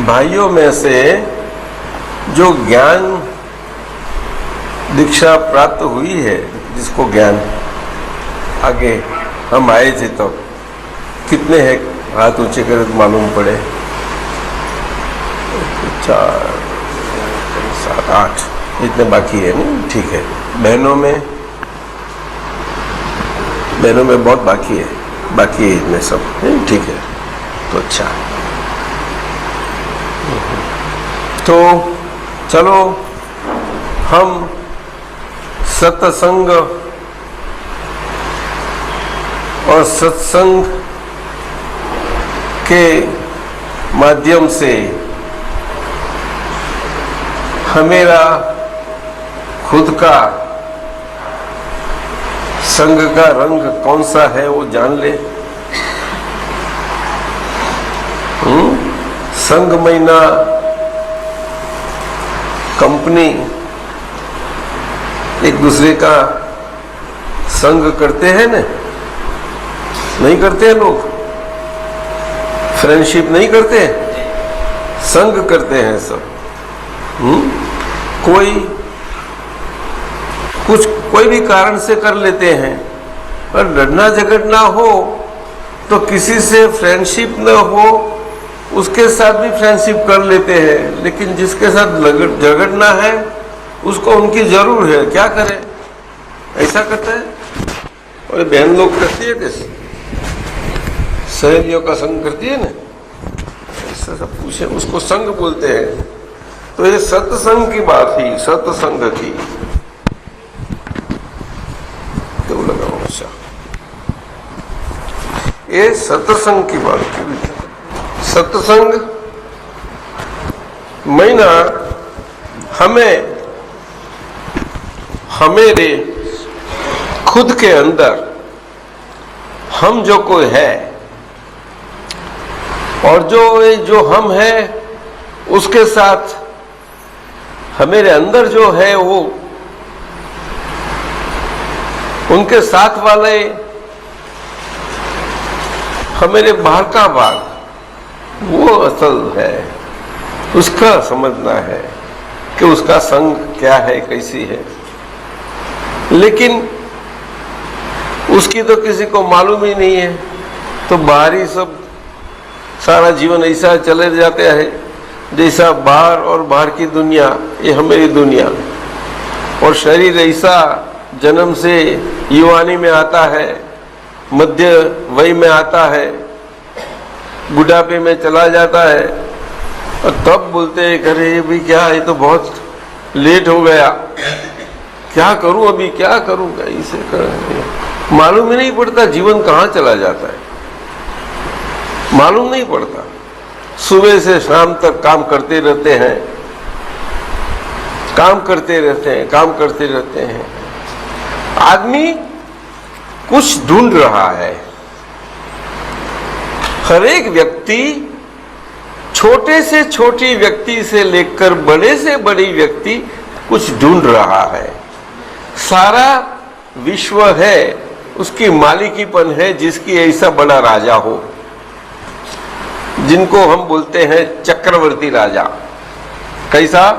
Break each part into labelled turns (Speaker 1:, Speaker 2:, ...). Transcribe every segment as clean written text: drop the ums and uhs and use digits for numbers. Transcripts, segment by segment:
Speaker 1: भाइयों में से जो ज्ञान दीक्षा प्राप्त हुई है, जिसको ज्ञान आगे हम आए थे तो कितने हैं? हाथ ऊंचे करे तो मालूम पड़े। 4, 7, 8 इतने बाकी है नहीं? ठीक है। बहनों में बहुत बाकी है इतने सब, ठीक है। तो अच्छा, तो चलो हम सत्संग और सत्संग के माध्यम से हमेरा खुद का संग का रंग कौन सा है वो जान ले। संग महीना कंपनी एक दूसरे का संग करते हैं ना? नहीं करते हैं लोग? फ्रेंडशिप नहीं करते हैं, संग करते हैं सब। कोई भी कारण से कर लेते हैं, पर लड़ना झगड़ना हो तो किसी से फ्रेंडशिप न हो उसके साथ भी फ्रेंडशिप कर लेते हैं, लेकिन जिसके साथ झगड़ना है उसको उनकी जरूर है, क्या करें? ऐसा करते हैं। और बहन लोग करती है कैसे? सहेलियों का संग करती है ना, ऐसा सब पूछे, उसको संग बोलते हैं। तो ये सत्संग की बात ही, सत्संग की तो लगाओ। अच्छा, ये सत्संग की बात की। सत्संग महीना हमेरे खुद के अंदर हम जो कोई है और जो हम है उसके साथ हमेरे अंदर जो है वो उनके साथ वाले हमेरे बाहर का भाग वो असल है, उसका समझना है कि उसका संग क्या है, कैसी है। लेकिन उसकी तो किसी को मालूम ही नहीं है, तो बाहरी सब सारा जीवन ऐसा चले जाते हैं जैसा बाहर, और बाहर की दुनिया ये हमारी दुनिया। और शरीर ऐसा जन्म से युवानी में आता है, मध्य वय में आता है, बुढ़ापे में चला जाता है, और तब बोलते हैं अरे ये भी क्या, ये तो बहुत लेट हो गया, क्या करूं अभी, क्या करूंगा, इसे कर मालूम ही नहीं पड़ता जीवन कहाँ चला जाता है, मालूम नहीं पड़ता। सुबह से शाम तक काम करते रहते हैं, काम करते रहते हैं। आदमी कुछ ढूंढ रहा है। हर एक व्यक्ति, छोटे से छोटी व्यक्ति से लेकर बड़े से बड़ी व्यक्ति कुछ ढूंढ रहा है। सारा विश्व है, उसकी मालिकीपन है, जिसकी ऐसा बड़ा राजा हो, जिनको हम बोलते हैं चक्रवर्ती राजा। कैसा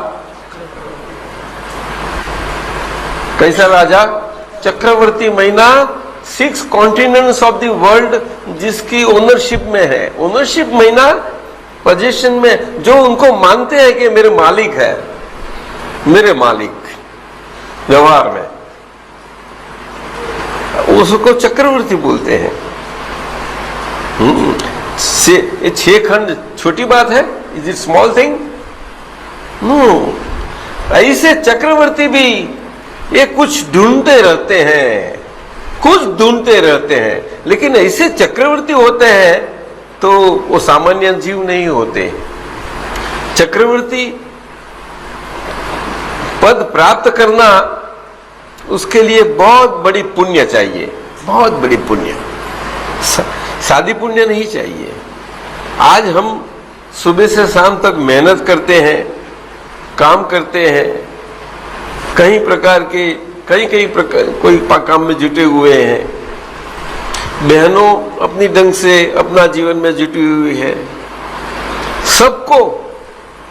Speaker 1: राजा? चक्रवर्ती महीना 6 कॉन्टिनेंट्स ऑफ द वर्ल्ड जिसकी ओनरशिप में है। ओनरशिप महीना पोजीशन में, जो उनको मानते हैं कि मेरे मालिक है, मेरे मालिक व्यवहार में, उसको चक्रवर्ती बोलते हैं। 6 खंड छोटी बात है? Is it small thing? No. ऐसे चक्रवर्ती भी ये कुछ ढूंढते रहते हैं, लेकिन ऐसे चक्रवर्ती होते हैं तो वो सामान्य जीव नहीं होते। चक्रवर्ती पद प्राप्त करना, उसके लिए बहुत बड़ी पुण्य चाहिए, बहुत बड़ी पुण्य, सादी पुण्य नहीं चाहिए। आज हम सुबह से शाम तक मेहनत करते हैं, काम करते हैं, कई प्रकार कोई काम में जुटे हुए हैं। बहनों अपनी ढंग से अपना जीवन में जुटी हुई है। सबको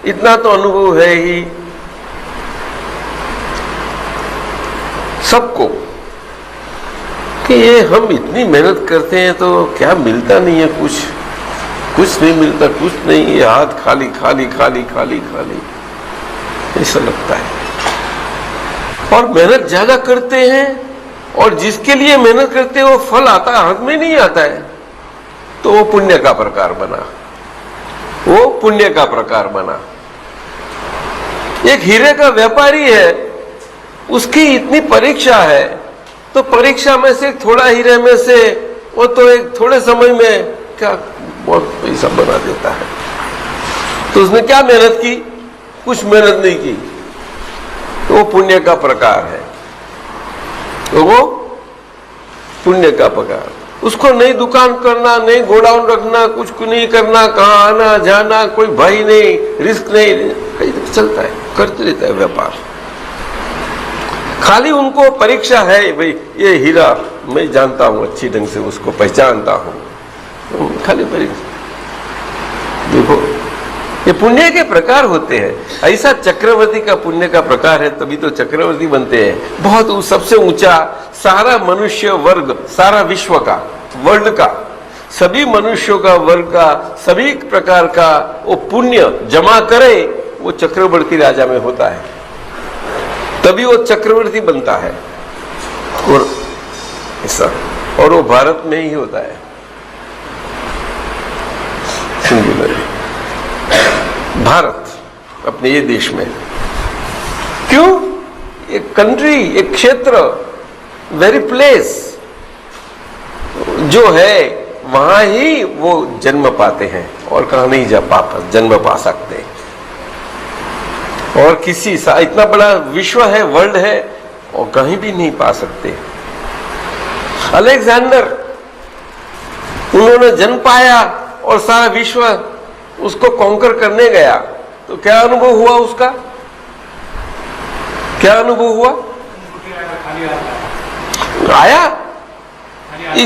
Speaker 1: इतना तो अनुभव है ही सबको कि ये हम इतनी मेहनत करते हैं तो क्या मिलता नहीं है, कुछ नहीं मिलता, कुछ नहीं, ये हाथ खाली खाली खाली खाली खाली ऐसा लगता है। और मेहनत ज्यादा करते हैं और जिसके लिए मेहनत करते हैं वो फल आता है, हाथ में नहीं आता है, तो वो पुण्य का प्रकार बना, वो पुण्य का प्रकार बना। एक हीरे का व्यापारी है, उसकी इतनी परीक्षा है, तो परीक्षा में से थोड़ा हीरे में से वो तो एक थोड़े समय में क्या बहुत पैसा बना देता है। तो उसने क्या मेहनत की? कुछ मेहनत नहीं की, तो वो पुण्य का प्रकार है, तो वो पुण्य का प्रकार। उसको नई दुकान करना, नई गोडाउन रखना, कुछ नहीं करना, कहाँ आना जाना, कोई भय नहीं, रिस्क नहीं, कहीं चलता है, करते रहता है व्यापार। खाली उनको परीक्षा है, भाई ये हीरा मैं जानता हूं, अच्छी ढंग से उसको पहचानता हूं, खाली परीक्षा। देखो ये पुण्य के प्रकार होते हैं। ऐसा चक्रवर्ती का पुण्य का प्रकार है, तभी तो चक्रवर्ती बनते हैं। बहुत सबसे ऊंचा, सारा मनुष्य वर्ग, सारा विश्व का, वर्ल्ड का, सभी मनुष्यों का, वर्ग का, सभी प्रकार का वो पुण्य जमा करे, वो चक्रवर्ती राजा में होता है, तभी वो चक्रवर्ती बनता है। और ऐसा, और वो भारत में ही होता है। भारत, अपने ये देश में क्यों? एक कंट्री, एक क्षेत्र, वेरी प्लेस जो है, वहां ही वो जन्म पाते हैं और कहाँ नहीं जा वापस जन्म पा सकते। और किसी इतना बड़ा विश्व है, वर्ल्ड है, और कहीं भी नहीं पा सकते। अलेक्जेंडर, उन्होंने जन्म पाया और सारा विश्व उसको कॉन्कर करने गया, तो क्या अनुभव हुआ उसका? क्या अनुभव हुआ? आया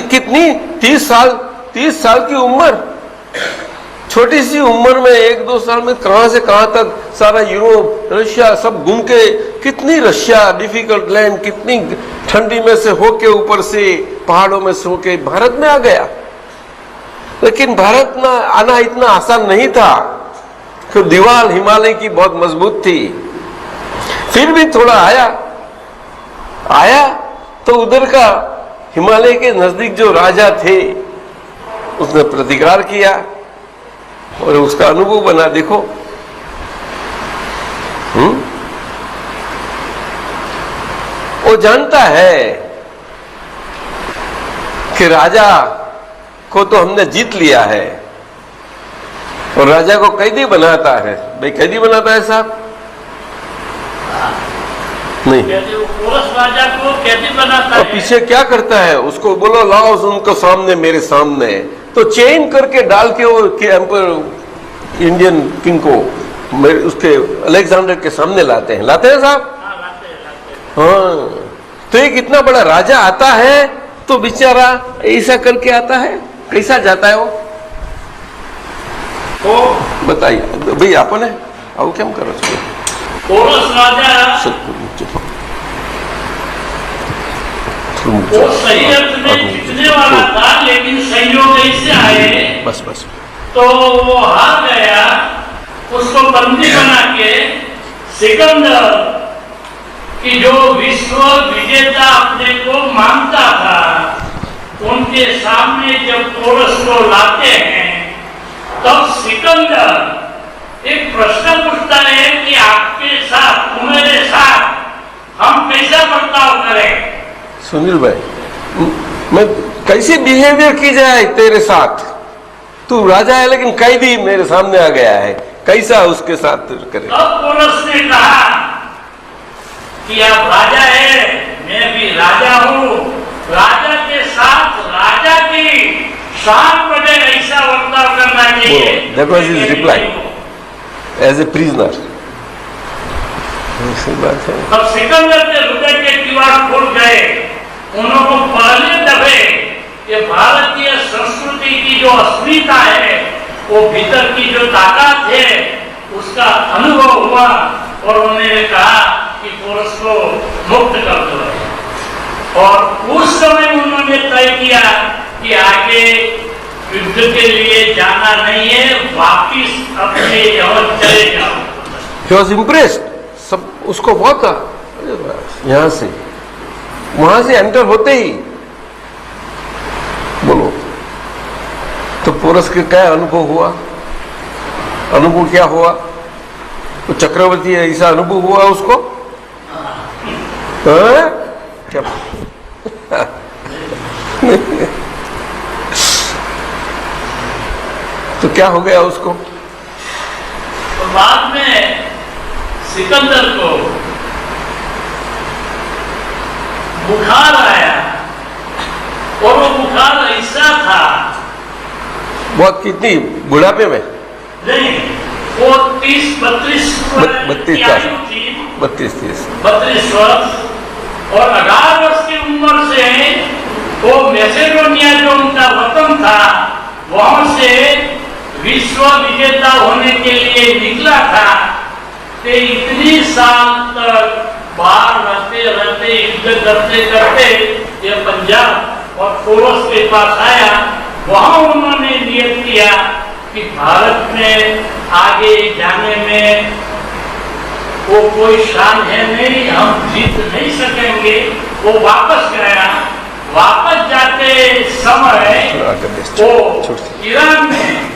Speaker 1: कितनी 30 साल की उम्र, छोटी सी उम्र में 1-2 साल में कहां से कहां तक सारा यूरोप, रशिया सब घूम के, कितनी रशिया डिफिकल्ट लैंड, कितनी ठंडी में से होके, ऊपर से पहाड़ों में से होके भारत में आ गया। लेकिन भारत में आना इतना आसान नहीं था, कि दीवार हिमालय की बहुत मजबूत थी। फिर भी थोड़ा आया तो उधर का हिमालय के नजदीक जो राजा थे, उसने प्रतिकार किया और उसका अनुभव बना। देखो वो जानता है कि राजा को तो हमने जीत लिया है, और राजा को कैदी बनाता है। भाई कैदी बनाता है साहब? नहीं, राजा को कैदी बनाता है। और पीछे क्या करता है? उसको बोलो लाओ उनको सामने, मेरे सामने, तो चेन करके डाल के वो एम्पर इंडियन किंग को उसके अलेक्जेंडर के सामने लाते हैं साहब? हाँ, तो एक इतना बड़ा राजा आता है तो बेचारा ऐसा करके आता है, कैसा जाता है वो? बताइए भाई, आपने आओ क्या करो?
Speaker 2: वो सही अर्थ में जीतने वाला था, लेकिन संयोग ऐसे आए
Speaker 1: बस
Speaker 2: तो वो हार गया। उसको बंदी बना के सिकंदर की जो विश्व विजेता अपने को मानता था, उनके सामने जब पोरस को लाते हैं, तब सिकंदर एक प्रश्न पूछता है कि आपके साथ, तुम्हारे साथ हम कैसा बर्ताव करें?
Speaker 1: सुनील भाई, मैं कैसे बिहेवियर की जाए तेरे साथ? तू राजा है लेकिन कैदी मेरे सामने आ गया है, कैसा उसके साथ करे?
Speaker 2: तब पोरस ने कहा कि आप राजा है, मैं भी राजा हूँ, राजा के साथ राजा की शान बने ऐसा बर्ताव करना चाहिए।
Speaker 1: That was his reply as a prisoner.
Speaker 2: तब सिकंदर के हृदय के किवाड़ खुल गए। उन्होंने पहले दफे ये भारतीय संस्कृति की जो अस्मिता है, वो भीतर की जो ताकत है, उस उसका अनुभव हुआ और उन्होंने कहा कि पोरस को मुक्त कर दो। और उस समय उन्होंने तय किया कि आगे युद्ध के लिए जाना नहीं है, वापिस अपने यमन चले जाओ।
Speaker 1: He was impressed। सब उसको बहुत था, यहां से वहां से एंटर होते ही बोलो तो पोरस के क्या अनुभव हुआ? अनुभव क्या हुआ? तो चक्रवर्ती ऐसा अनुभव हुआ उसको? हाँ? क्या तो क्या हो गया उसको?
Speaker 2: तो बाद में सिकंदर को बुखार आया और वो बुखार ऐसा था,
Speaker 1: बहुत कितनी बुढ़ापे में?
Speaker 2: नहीं, वो 30-32 की आयु थी,
Speaker 1: 32-30
Speaker 2: वर्ष, और 18 वर्ष की उम्र से वो मैसेडोनिया जो उनका वतन था वहां से विश्व विजेता होने के लिए निकला था। कि इतनी साल तक बाहर रहते रहते युद्ध करते करते ये पंजाब और पोरस के पास आया। वहां उन्होंने नियत किया कि भारत में आगे जाने में वो कोई शान है नहीं, हम जीत नहीं सकेंगे। वो वापस गया। वापस जाते समय वो ईरान में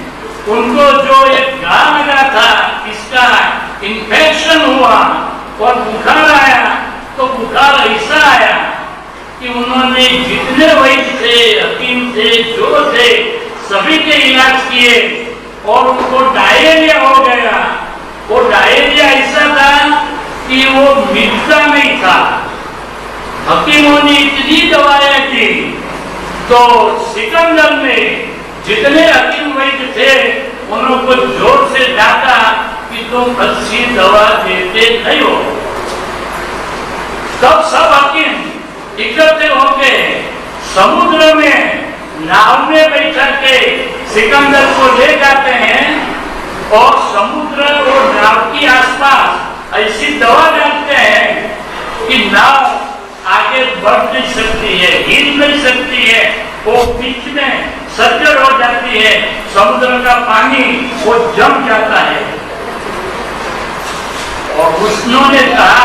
Speaker 2: उनको जो एक घाव लगा था, इसका इन्फेक्शन हुआ और बुखार आया। तो बुखार ऐसा आया कि उन्होंने जितने वैद्य थे, हकीम थे, जो थे, सभी के इलाज किए और उनको डायरिया हो गया। वो डायरिया ऐसा था कि वो मिटता नहीं था। हकीमों ने इतनी दवाएं दी तो सिकंदर ने जितने हकीम वैद्य थे उनको जोर से डांटा कि तुम अच्छी दवा देते नहीं हो। तब सब हकीम इकट्ठे होके समुद्र में नाव में बैठा के सिकंदर को ले जाते हैं और समुद्र और नाव के आसपास ऐसी दवा डालते हैं कि नाव आगे बढ़ नहीं सकती है, हिल नहीं सकती है, वो बीच में सज्जर हो जाती है, समुद्र का पानी वो जम जाता है। और उन्होंने कहा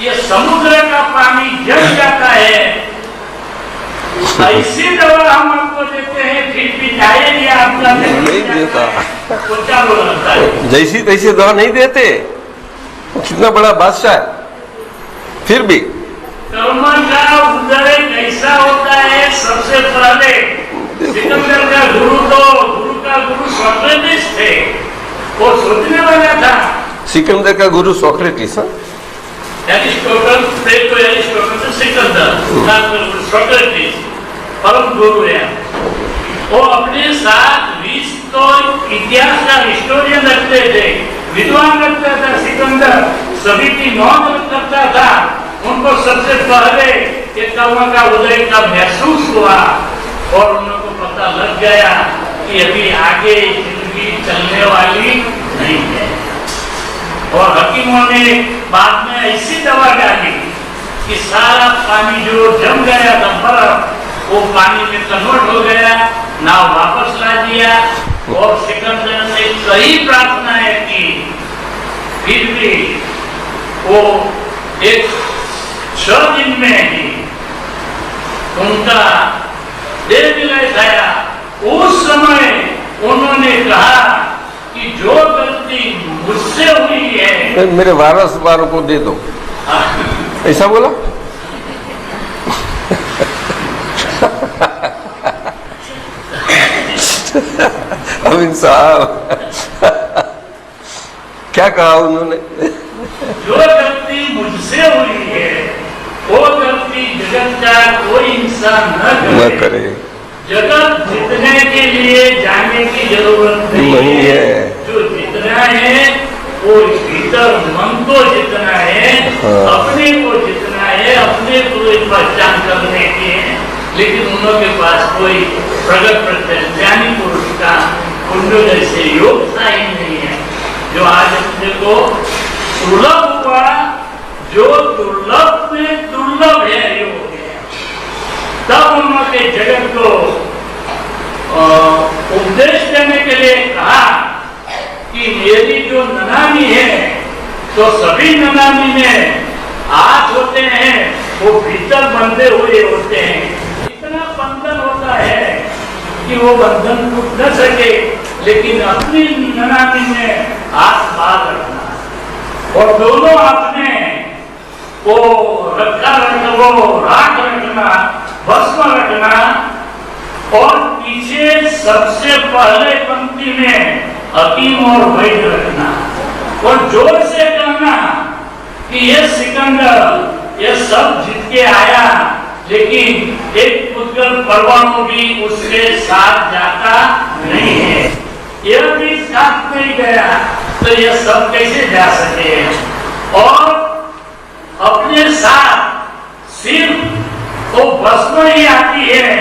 Speaker 2: ये समुद्र का पानी जम जाता है, ऐसी दवा हम आपको देते हैं, फिर भी डायरिया आपका नहीं देता, तो क्या लगता है?
Speaker 1: जैसी तैसी दवा नहीं देते। कितना बड़ा बादशाह है, फिर भी
Speaker 2: कर्म का उदय कैसा होता है? सबसे पहले सिकंदर का गुरु का गुरु सोक्रेटिस थे, वो सोचने वाला था।
Speaker 1: सिकंदर का गुरु सोक्रेटिस,
Speaker 2: एरिस्टोटल, प्लेटो, एरिस्टोटल, सिकंदर, सोक्रेटिस परम गुरु है। वो अपने साथ 20 तो इतिहास का हिस्टोरियन रखते थे, विद्वान रखता था सिकंदर, सभी की नोट करता था। उनको सबसे पहले ये कर्म का उदय का महसूस हुआ और उनको पता लग गया कि अभी आगे जिंदगी चलने वाली नहीं है। और हकीमों ने बाद में ऐसी दवा डाली कि सारा पानी जो जम गया था बर्फ, वो पानी में कन्वर्ट हो गया, नाव वापस ला दिया। और सिकंदर ने कई प्रार्थनाएं की, फिर भी वो एक 6 दिन में ही उनका देह विलय खाया। उस समय उन्होंने कहा कि जो गलती मुझसे हुई है
Speaker 1: मेरे वारस वालों को दे दो, ऐसा बोला। अमीन साहब क्या कहा उन्होंने?
Speaker 2: जो गलती मुझसे हुई है वो गलती जगत का कोई इंसान न करे। जगत जीतने के लिए जाने की जरूरत नहीं है। जो जितना है वो भीतर मन को जितना है, अपने को जितना है, अपने को पहचान करने की है। लेकिन उनके पास कोई प्रगत प्रत्यक्ष ज्ञानी पुरुष का कुंड जैसे योग्यता ही नहीं है जो सुलभ हुआ, जो दुर्लभ में दुर्लभ है ये हो गया। तब उन्होंने जगत को उपदेश देने के लिए कहा कि मेरी जो ननामी है, तो सभी ननामी में हाथ होते हैं, वो भीतर बंधे हुए होते हैं। इतना बंधन होता है कि वो बंधन टूट न सके, लेकिन अपनी ननामी में हाथ बाहर रखना और दोनों अपने वो राख रखना, भस्म रखना, और पीछे सबसे पहले पंक्ति में हकीम और वैद्य रखना और जोर से कहना कि ये सिकंदर ये सब जीत के आया, लेकिन एक पुद्गल परमाणु भी उसके साथ जाता नहीं है, यह भी साथ नहीं गया, तो ये सब कैसे जा सके। और अपने साथ सिर्फ वो भस्म ही आती है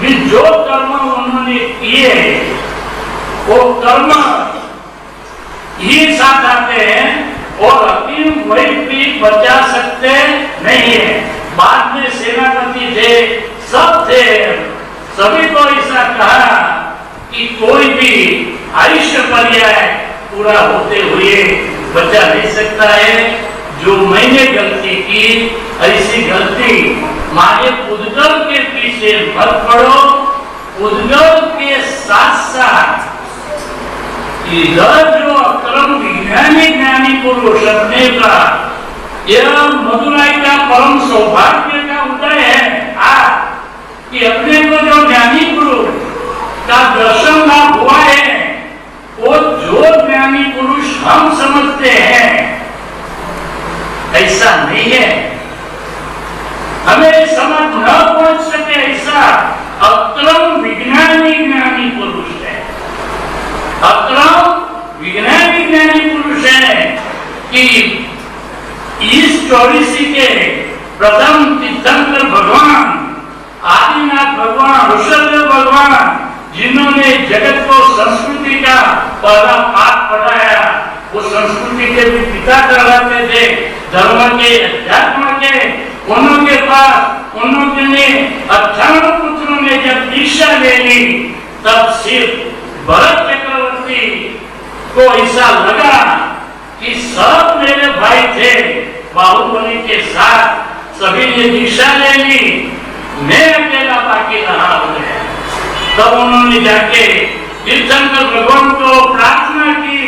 Speaker 2: कि जो कर्म उन्होंने किए वो कर्म ही साथ आते हैं और हकीम वही भी बचा सकते नहीं है। बाद में सेनापति थे, सब थे, सभी को ऐसा कहा कि कोई भी आयुष्य पर्याय पूरा होते हुए बचा नहीं सकता है। जो मैंने गलती की, ऐसी गलती मारे उद्गल के पीछे मत पड़ो। उद्गल के साथ साथ इधर जो अक्रम विज्ञानी ज्ञानी पुरुष अपने का यह मधुराई का परम सौभाग्य का उदय है आज कि अपने को जो ज्ञानी पुरुष का दर्शन लाभ हुआ है, वो जो ज्ञानी पुरुष हम समझते हैं ऐसा नहीं है। हमें समझ न पहुंच सके ऐसा अक्रम विज्ञानी ज्ञानी पुरुष है। अक्रम विज्ञानी ज्ञानी पुरुष है कि इस चौरीसी के प्रथम तीर्थंकर भगवान आदिनाथ भगवान ऋषभ भगवान जिन्होंने जगत को संस्कृति का पहला पाठ पढ़ाया, वो संस्कृति के भी पिता कहलाते थे, धर्म के अध्यात्म के। उन्होंने पास उन्होंने 98 पुत्रों ने जब दीक्षा ले ली, तब सिर्फ भरत चक्रवर्ती को ऐसा लगा कि सब मेरे भाई थे, बाहुबली के साथ सभी ने दीक्षा ले ली, मैं अकेला बाकी रहा हूं। तब उन्होंने जाके तीर्थंकर भगवान को प्रार्थना की,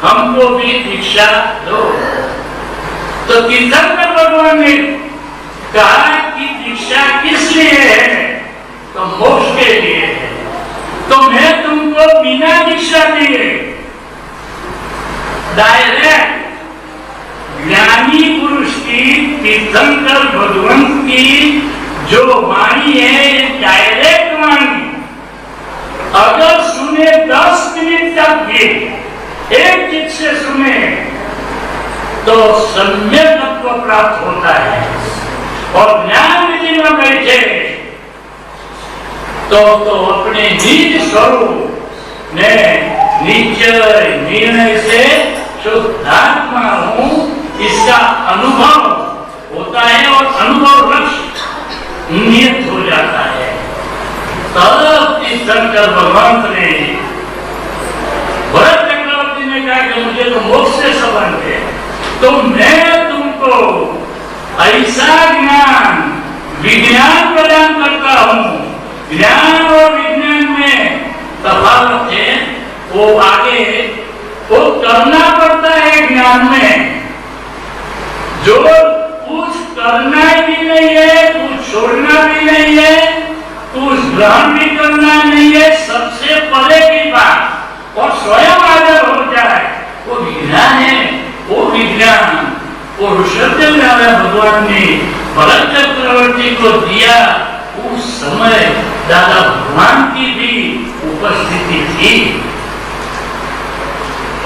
Speaker 2: हमको भी दीक्षा दो। तो तीर्थंकर भगवान ने कहा कि दीक्षा किस लिए है, तो मोक्ष के लिए है। तो मैं तुमको बिना दीक्षा दिए डायरेक्ट ज्ञानी पुरुष की तीर्थंकर भगवान की जो वाणी है, डायरेक्ट वाणी अगर सुने 10 मिनट तक भी एक चित्त से सुने तो सम्यक तत्व प्राप्त होता है। और ज्ञान विधि में बैठे तो अपने निज स्वरूप में निश्चय निर्णय से शुद्धात्मा हूं, इसका अनुभव होता है और अनुभव लक्ष्य नियत हो जाता है। तब तीर्थंकर भगवान ने भरत चक्रवर्ती ने कहा कि मुझे तो मोक्ष से संबंध है, तो मैं तुमको ऐसा ज्ञान विज्ञान प्रदान करता हूं। ज्ञान और विज्ञान में तफावत है, वो आगे वो करना पड़ता है। ज्ञान में जो कुछ करना भी नहीं है, कुछ छोड़ना भी नहीं है, कुछ ग्रहण भी करना नहीं है, सबसे परे की बात और स्वयं आदर हो जाए, वो विज्ञान है। वो विज्ञान वो ऋषभदेव नारायण भगवान ने भरत चक्रवर्ती को दिया। उस समय दादा भगवान की भी उपस्थिति थी।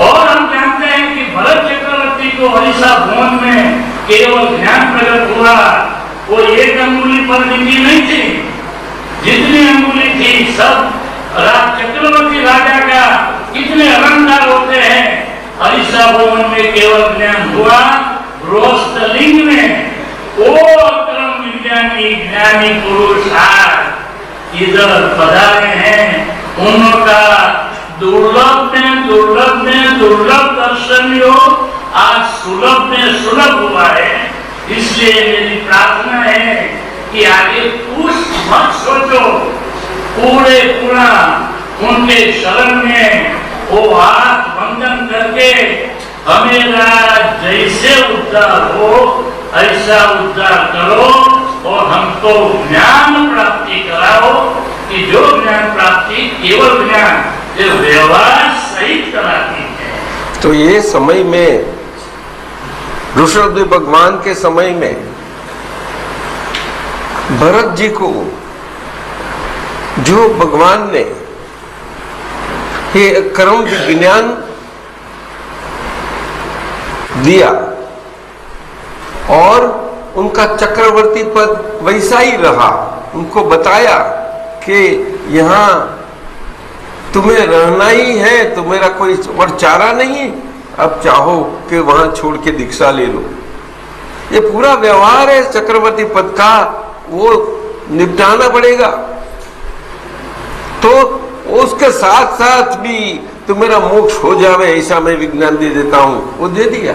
Speaker 2: और हम जानते हैं कि भरत चक्रवर्ती को हरिषा भवन में केवल ज्ञान प्रकट हुआ, वो एक अंगुली पर नीति नहीं थी, जितनी अंगुली थी सब चक्रवर्ती राजा का कितने अलंकार होते हैं, हरिषा परीक्षा भवन में केवल ज्ञान हुआ, रोस्तलिंग में वो अक्रम विज्ञानी ज्ञानी पुरुष आज इधर पधारे हैं। उनका दुर्लभ दर्शन योग आज सुलभ में सुलभ हुआ है। इसलिए मेरी प्रार्थना है कि आगे कुछ मत सोचो, पूरा उनके शरण में वो हाथ बंधन करके हमेरा जैसे उद्धार हो ऐसा उद्धार करो और हमको ज्ञान प्राप्ति कराओ कि जो ज्ञान प्राप्ति केवल ज्ञान जो व्यवहार सहित कराती है।
Speaker 1: तो ये समय में ऋषभदेव भगवान के समय में भरत जी को जो भगवान ने ये कर्म विज्ञान दिया और उनका चक्रवर्ती पद वैसा ही रहा, उनको बताया कि यहाँ तुम्हें रहना ही है, तुम्हारा कोई और चारा नहीं है, अब चाहो कि वहां छोड़ के दीक्षा ले लो। ये पूरा व्यवहार है चक्रवर्ती पद का, वो निपटाना पड़ेगा। तो उसके साथ साथ भी तुम्हारा मोक्ष हो जावे ऐसा मैं विज्ञान दे देता हूं, वो दे दिया।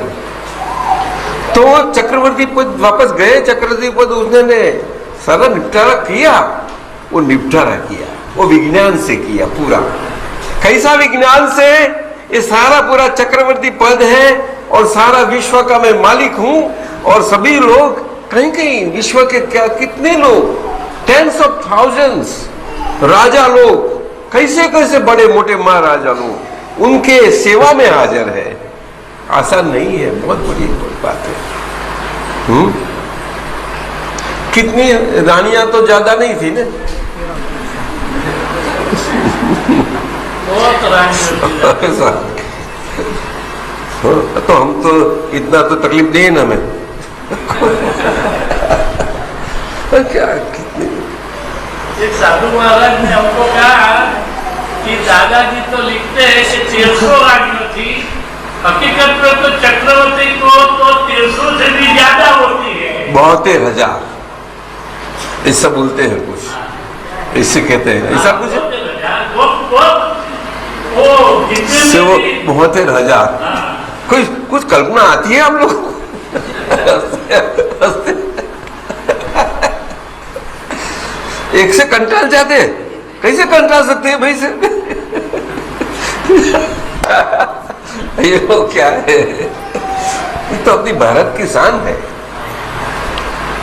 Speaker 1: तो चक्रवर्ती पद वापस गए, चक्रवर्ती पद उसने सारा निपटारा किया, वो निपटारा किया, वो विज्ञान से किया पूरा। कैसा विज्ञान से? ये सारा पूरा चक्रवर्ती पद है और सारा विश्व का मैं मालिक हूं और सभी लोग कहीं कहीं विश्व के क्या कितने लोग, टेंस ऑफ थाउजेंड्स राजा लोग, कैसे कैसे बड़े मोटे महाराजा लोग उनके सेवा में हाजिर है। आसान नहीं है, बहुत बड़ी बात है। कितनी रानियां तो ज्यादा नहीं थी ना, तो हम तो इतना तो तकलीफ दे ना हमें। क्या कितनी
Speaker 2: एक साधु महाराज ने हमको कहा कि दादाजी तो लिखते हैं कि 1300 रानियां थी, हकीकत में तो चक्रवर्ती को तो 1300 से भी ज्यादा होती है,
Speaker 1: 72,000 ऐसा बोलते हैं, कुछ इससे कहते हैं, ऐसा कुछ
Speaker 2: वो
Speaker 1: 72,000। कुछ कल्पना आती है हम लोग? एक से कंटाल जाते, कैसे कंटाल सकते हैं भाई से? ये वो क्या है? ये तो अपनी भारत की शान है।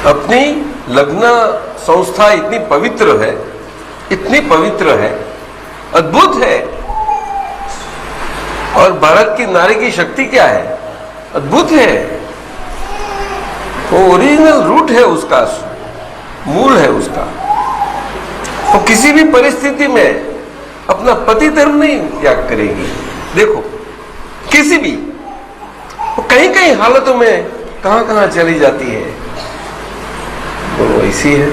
Speaker 1: अपनी लग्न संस्था इतनी पवित्र है, इतनी पवित्र है, अद्भुत है। और भारत की नारी की शक्ति क्या है? अद्भुत है। वो ओरिजिनल रूट है उसका, मूल है उसका। वो किसी भी परिस्थिति में अपना पति धर्म नहीं त्याग करेगी। देखो किसी भी, वो कहीं कहीं हालतों में कहां कहां चली जाती है, वो ऐसी है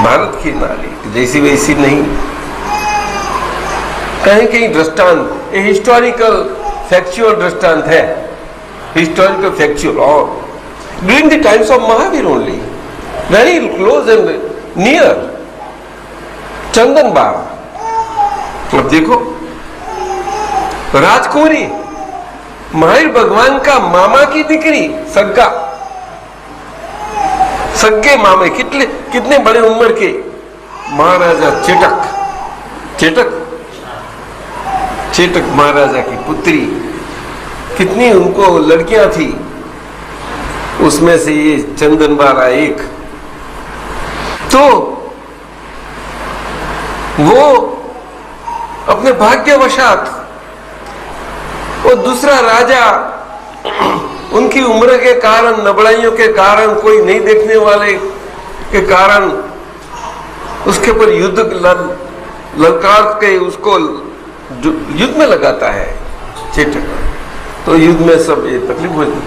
Speaker 1: भारत की नारी, जैसी वैसी नहीं। कहीं कहीं दृष्टांत, ये हिस्टोरिकल फैक्चुअल दृष्टांत है, हिस्टोरिकल फैक्चुअल। और during the times of Mahavir only, very close and near, Chandan Baba. अब देखो राजकुमारी महावीर भगवान का मामा की दिकरी, सग्गे मामे, कितने बड़े उम्र के महाराजा चेटक महाराजा की पुत्री, कितनी उनको लड़कियां थी, उसमें से ये चंदन बारा एक। तो वो अपने भाग्यवशात वो दूसरा राजा उनकी उम्र के कारण, नबड़ाइयों के कारण, कोई नहीं देखने वाले के कारण उसके ऊपर युद्ध ललकार के उसको युद्ध में लगाता है चेटक। तो युद्ध में सब ये तकलीफ होती,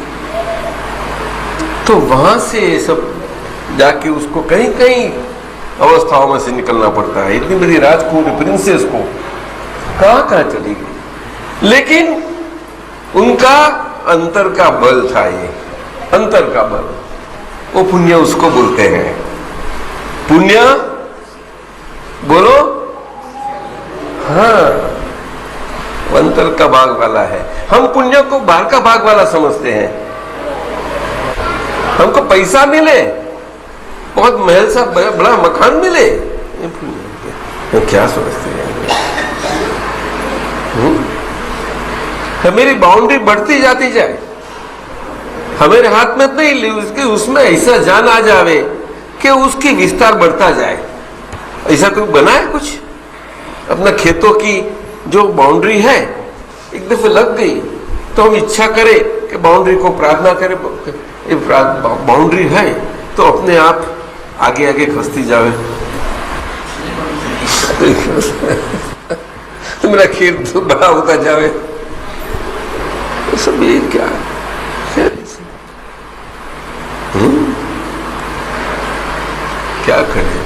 Speaker 1: तो वहां से सब जाके उसको कहीं कहीं अवस्थाओं में से निकलना पड़ता है। इतनी बड़ी राजकुमारी प्रिंसेस को कहां चली गई। लेकिन उनका अंतर का बल था, ये अंतर का बल, वो पुण्य उसको बोलते हैं। पुण्य बोलो, हाँ, वो अंतर का भाग वाला है। हम पुण्य को बाहर का भाग वाला समझते हैं। हमको पैसा मिले, बहुत महल सा बड़ा मकान मिले, ये पुण्य है। क्या सोचते हैं? मेरी बाउंड्री बढ़ती जाती जाए, हमारे हाथ में नहीं, उसके उसमें ऐसा जान आ जावे कि उसकी विस्तार बढ़ता जाए। ऐसा कोई बनाए कुछ? अपना खेतों की जो बाउंड्री है एक दफे लग गई तो हम इच्छा करें कि बाउंड्री को प्रार्थना करें, बाउंड्री है तो अपने आप आगे आगे खसती जावे। तो मेरा खेत तो बड़ा होता जावे। तो सब ये क्या है? क्या करें?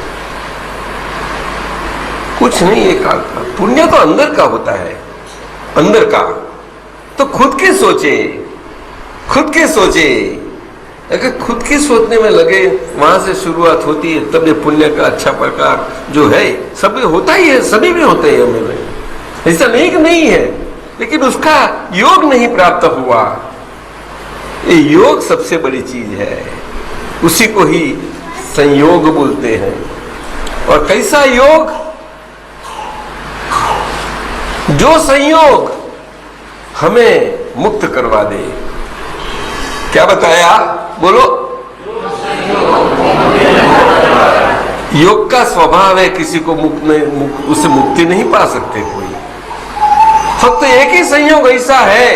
Speaker 1: कुछ नहीं, ये काल का पुण्य तो अंदर का होता है, अंदर का। तो खुद के सोचे, खुद के सोचे। अगर खुद की सोचने में लगे, वहां से शुरुआत होती है, तब ये पुण्य का अच्छा प्रकार जो है सब होता ही है, सभी में होते हैं हमें। ऐसा नहीं कि नहीं है, लेकिन उसका योग नहीं प्राप्त हुआ। ये योग सबसे बड़ी चीज है, उसी को ही संयोग बोलते हैं। और कैसा योग? जो संयोग हमें मुक्त करवा दे। क्या बताया? बोलो। योग का स्वभाव है, किसी को उससे मुक्ति नहीं पा सकते कोई। फक्त एक ही संयोग ऐसा है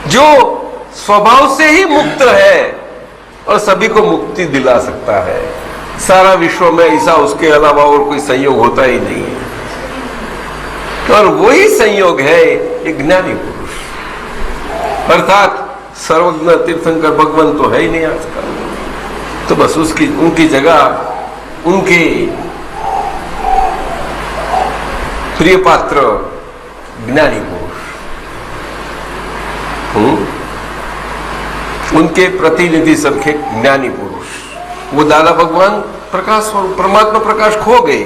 Speaker 1: जो स्वभाव से ही मुक्त है और सभी को मुक्ति दिला सकता है। सारा विश्व में ऐसा उसके अलावा और कोई संयोग होता ही नहीं है। और वही संयोग है एक ज्ञानी पुरुष, अर्थात सर्वज्ञ तीर्थंकर भगवान तो है ही नहीं आजकल। तो बस उनकी जगह उनके प्रिय पात्र ज्ञानी पुरुष, उनके प्रतिनिधि सबके ज्ञानी पुरुष, वो दादा भगवान प्रकाश और परमात्मा प्रकाश खो गए।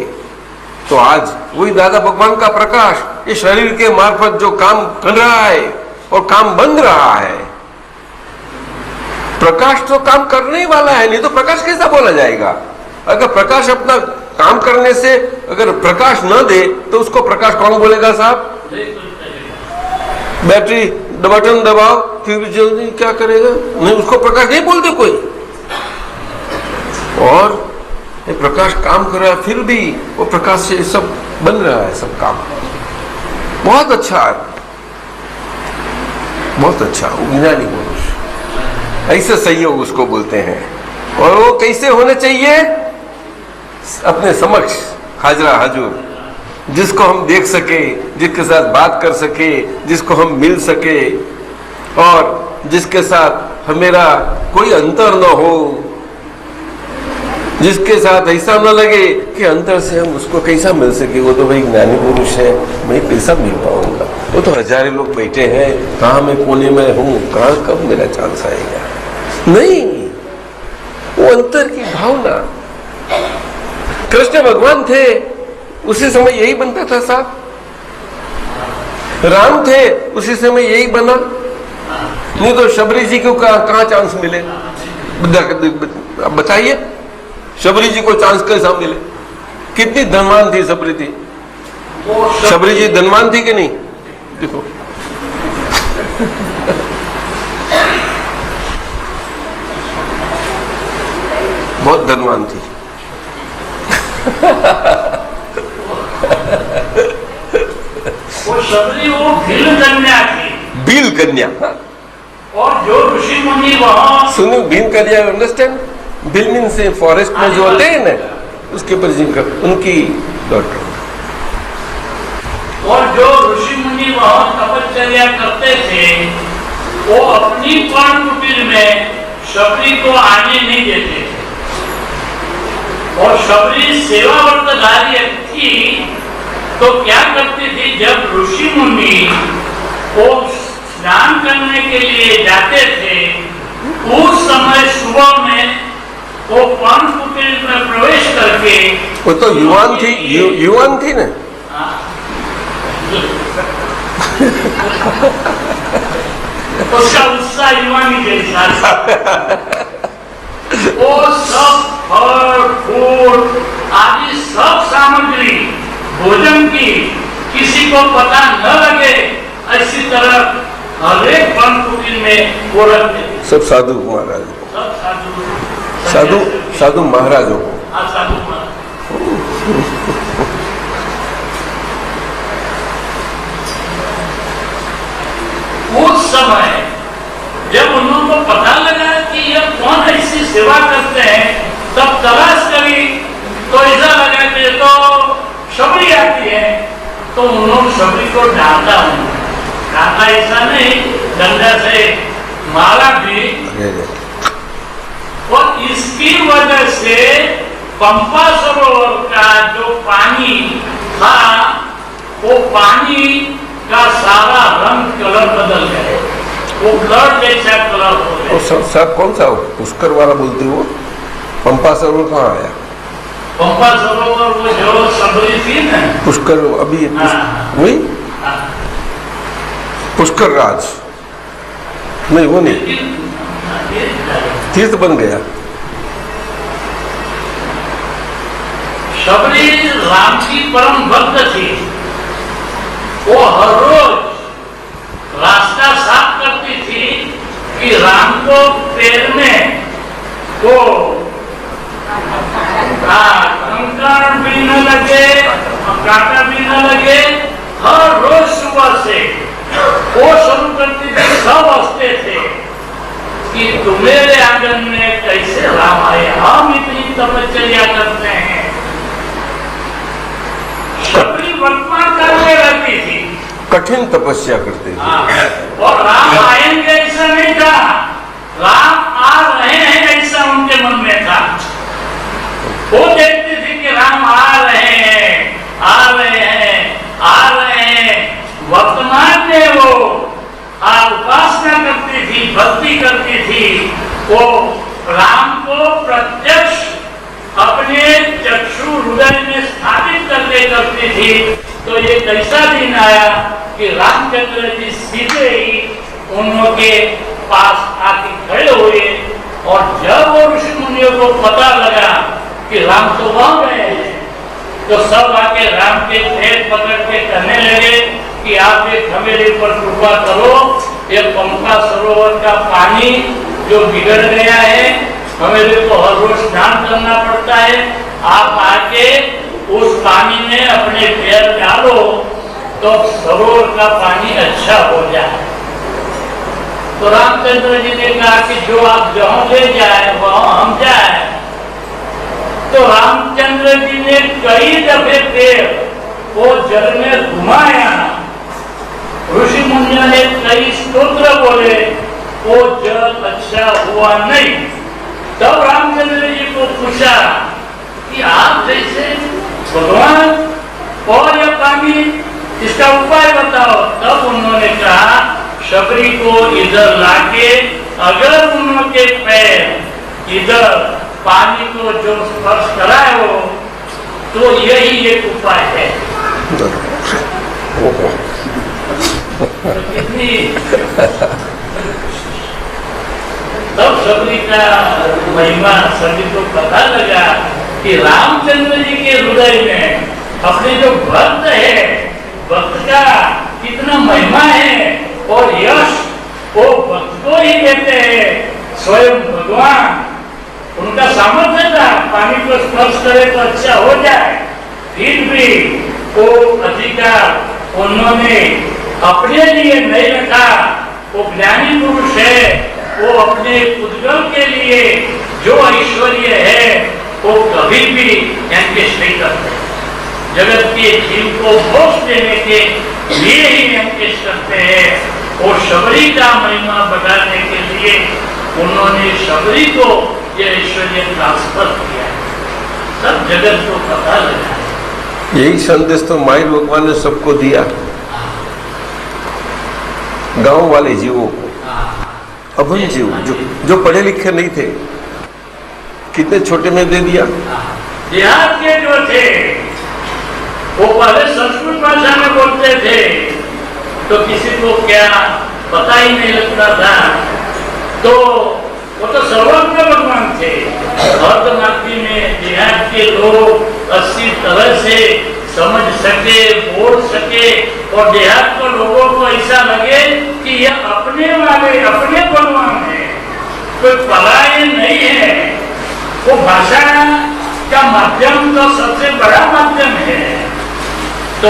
Speaker 1: तो आज वही दादा भगवान का प्रकाश ये शरीर के मार्फत जो काम कर रहा है और काम बन रहा है। प्रकाश तो काम करने वाला है, नहीं तो प्रकाश कैसा बोला जाएगा? अगर प्रकाश अपना काम करने से अगर प्रकाश न दे तो उसको प्रकाश कौन बोलेगा साहब? बैटरी बटन दबाओ फिर भी जल्दी क्या करेगा? नहीं, उसको प्रकाश नहीं बोलते कोई। और ये प्रकाश काम कर रहा है, फिर भी वो प्रकाश से सब बन रहा है, सब काम बहुत अच्छा है, बहुत अच्छा। ज्ञानी पुरुष, ऐसे संयोग उसको बोलते हैं। और वो कैसे होने चाहिए? अपने समक्ष हाजरा हजूर, जिसको हम देख सके, जिसके साथ बात कर सके, जिसको हम मिल सके और जिसके साथ हमेरा कोई अंतर न हो, जिसके साथ ऐसा न लगे कि अंतर से हम उसको कैसा मिल सके। वो तो भाई ज्ञानी पुरुष है, मैं कैसा मिल पाऊंगा? वो तो हजारों लोग बैठे हैं, कहाँ मैं कोने में हूँ, कहाँ कब मेरा चांस आएगा? नहीं, वो अंतर की भावना। कृष्ण भगवान थे, उसी समय यही बनता था साहब। राम थे, उसी समय यही बना। नहीं तो शबरी जी को कहाँ चांस मिले? बताइए, शबरी जी को चांस कैसा मिले? कितनी धनवान थी शबरी थी? शबरी जी धनवान थी कि नहीं? देखो बहुत धनवान थी।
Speaker 2: वो शबरी वो भील कन्या थी।
Speaker 1: भील कन्या।
Speaker 2: और जो ऋषि मुनि वहां
Speaker 1: सुनो, भील कन्या अंडरस्टैंड? भील मीन से फॉरेस्ट में जो होते हैं ना, उसके ऊपर जिनका उनकी डॉक्टर।
Speaker 2: और जो ऋषि मुनि वहां तपश्चर्या करते थे, वो अपनी पर्ण कुटीर में शबरी को आने नहीं देते थे। और शबरी सेवाव्रतधारी थी, तो क्या करती थी? जब ऋषि मुनि को
Speaker 1: वो तो युवान थी, युवान थी ना।
Speaker 2: उसका उत्साह युवानी जैसा। वो सब फल फूल आदि सब सामग्री भोजन की किसी को पता न लगे, ऐसी तरह हर एक वन कुटीर में वो रखते थे।
Speaker 1: सब साधु महाराज,
Speaker 2: सब
Speaker 1: साधु साधु महाराजों को।
Speaker 2: साधु महाराज। उस समय जब उन लोगों को पता लगा कि ये कौन ऐसी सेवा करते हैं, तब तलाश करी तो ऐसा लगा कि ये तो शबरी आती है, तो उन लोग शबरी को डांटा, ऐसा नहीं, डंडा से मारा भी। और इसकी वजह से पंपा सरोवर का जो पानी था, वो पानी का सारा रंग कलर बदल गए, वो ब्लड जैसा कलर हो गया।
Speaker 1: सब कौन सा पुष्कर वाला बोलते हो? पंपा सरोवर कहाँ आया?
Speaker 2: पंपा सरोवर वो जो सबरी थी ना,
Speaker 1: पुष्कर अभी वही पुष्कर राज नहीं, वो नहीं, तीर्थ बन गया।
Speaker 2: शबरी राम की परम भक्त थी, वो हर रोज रास्ता साफ करती थी कि राम को पैर में वो कंकड़ भी न लगे, कांटा भी न लगे। हर रोज सुबह से वो शुरू करती थी, सब हंसते थे कि तुम्हारे आंगन में कैसे राम आए, हम इतनी तपस्या करते हैं। शबरी वर्तमान काल में रहती थी,
Speaker 1: कठिन तपस्या करते थे।
Speaker 2: और राम आएंगे ऐसा नहीं था, राम आ रहे हैं ऐसा उनके मन में था। वो देखती थी कि राम आ रहे हैं, आ रहे हैं, आ रहे हैं। वर्तमान में वो उपासना करती थी, भक्ति करती थी, वो राम को प्रत्यक्ष अपने चक्षु हृदय में स्थापित करके करती थी। तो ये कैसा दिन आया कि रामचंद्र जी सीधे ही उन्हों के पास आके खड़े हुए, और जब वो ऋषि मुनियों को पता लगा कि राम तो वहां गए हैं, तो सब आके राम के पैर पकड़ के कहने लगे कि आप एक हमारे ऊपर कृपा करो, ये पंपा सरोवर का पानी जो बिगड़ गया है, हमें को हर रोज स्नान करना पड़ता है, आप आके उस पानी में अपने पैर डालो तो सरोवर का पानी अच्छा हो जाए। तो रामचंद्र जी ने कहा कि जो आप जहाँ ले जाए वहां हम जाए। तो रामचंद्र जी ने कई दफे पैर वो जल में घुमाया, ऋषि मुनियों ने कई स्तोत्र बोले, वो जल अच्छा हुआ नहीं। तब रामचंद्र जी को पूछा कि आप जैसे भगवान और यह पानी, इसका उपाय बताओ। तब उन्होंने कहा शबरी को इधर लाके अगर उनके पैर इधर पानी को जो स्पर्श कराए हो तो यही एक उपाय है। तो कितनी तब शबरी का महिमा सभी को पता लगा कि रामचंद्र जी के हृदय में अपने जो भक्त है, भक्त का कितना महिमा है, और यश वो भक्त को ही देते हैं। स्वयं भगवान उनका सामर्थ्य था, पानी को स्पर्श करे तो अच्छा हो जाए, फिर भी वो अधिकार उन्होंने अपने लिए नहीं रखा। वो ज्ञानी पुरुष है, वो अपने उद्गम के लिए जो ऐश्वर्य है वो कभी भी एनकेश नहीं करते। जगत के जीव को मोक्ष देने के लिए ही एनकेश करते हैं। वो शबरी का महिमा बढ़ाने के लिए उन्होंने शबरी को ये ऐश्वर्य ट्रांसफर किया, सब जगत को पता लगा।
Speaker 1: यही संदेश तो माई भगवान ने सबको दिया, गांव वाले जीवों को, अभन जीव जो पढ़े लिखे नहीं थे, कितने छोटे में दे दिया।
Speaker 2: देहात के जो थे वो पहले संस्कृत भाषा में बोलते थे, तो किसी को क्या पता ही नहीं लगता था। तो वो तो सर्वज्ञ भगवान थे। अर्धमागधी में देहात के लोग अच्छी तरह से समझ सके, बोल सके, और देहात के लोगों को ऐसा लगे कि ये अपने वाले, अपने भगवान है, कोई पराये नहीं है। वो भाषा का माध्यम तो सबसे बड़ा माध्यम है। तो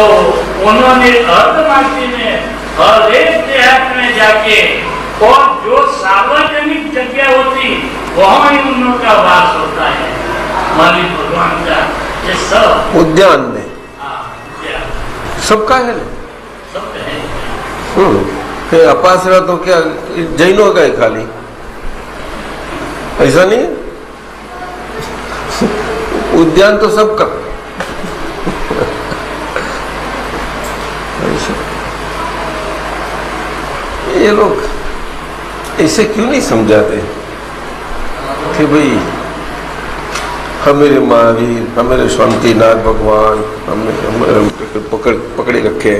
Speaker 2: उन्होंने अर्धमागधी में हर एक देहात में जाके, और जो सार्वजनिक जगह होती वहां ही उनका वास होता है, मालिक भगवान का। ये सब
Speaker 1: उद्यान में सबका है,
Speaker 2: सब है।
Speaker 1: अपासरा तो क्या जैनों का है खाली, ऐसा नहीं है? उद्यान तो सबका। ये लोग ऐसे क्यों नहीं समझाते कि भाई हमारे महावीर, हमारे शांतिनाथ भगवान हमें पकड़े रखे,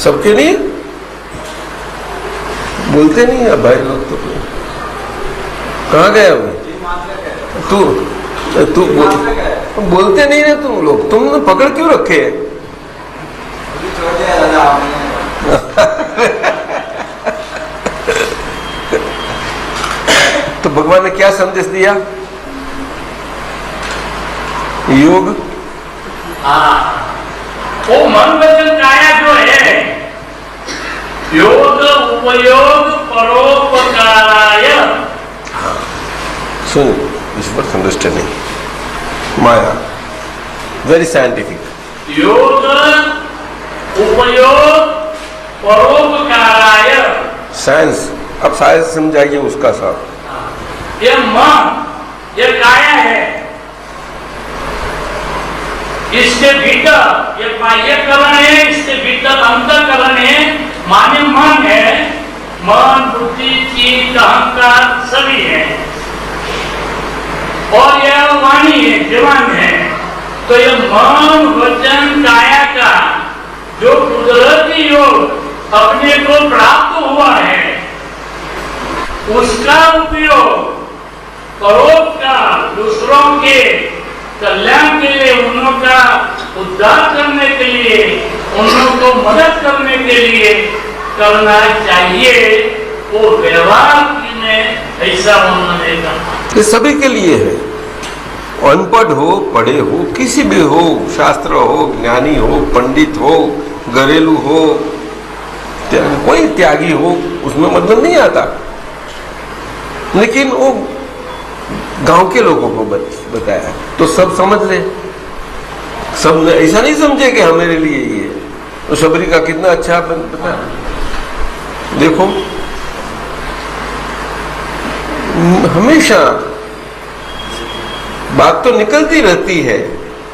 Speaker 1: सबके नहीं बोलते नहीं है भाई लोग। तो कहाँ गया वो? तू बोलते नहीं है तुम लोग, तुमने पकड़ क्यों रखे है? तो भगवान ने क्या संदेश दिया? योग,
Speaker 2: वो मन वचन काया जो है, योग उपयोग परोपकाराय।
Speaker 1: सुन, इस पर अंडरस्टैंडिंग माया वेरी साइंटिफिक।
Speaker 2: योग उपयोग परोपकाराय,
Speaker 1: साइंस। अब साइंस समझाइए उसका साथ।
Speaker 2: ये मन, ये काया है, इसके भीतर ये बाह्यकरण है, इसके भीतर अंतःकरण है, माने मन है। मन, बुद्धि, चित्त, अहंकार सभी है, और यह वाणी है, जीवन है। तो ये मन वचन काया का जो कुदरती योग अपने को प्राप्त हुआ है, उसका उपयोग परोपकार, दूसरों के कल्याण के लिए, उन्हों का उद्धार करने के लिए, उन्हों को मदद करने के लिए करना चाहिए। वो व्यवहार में ऐसा होना देगा।
Speaker 1: ये सभी के लिए है, अनपढ़ हो, पढ़े हो, किसी भी हो, शास्त्र हो, ज्ञानी हो, पंडित हो, घरेलू हो, कोई त्यागी हो, उसमें मतलब नहीं आता। लेकिन वो गांव के लोगों को बताया तो सब समझ ले। सब ने ऐसा नहीं समझे कि हमारे लिए ये तो शबरी का कितना अच्छा बताया। देखो, हमेशा बात तो निकलती रहती है,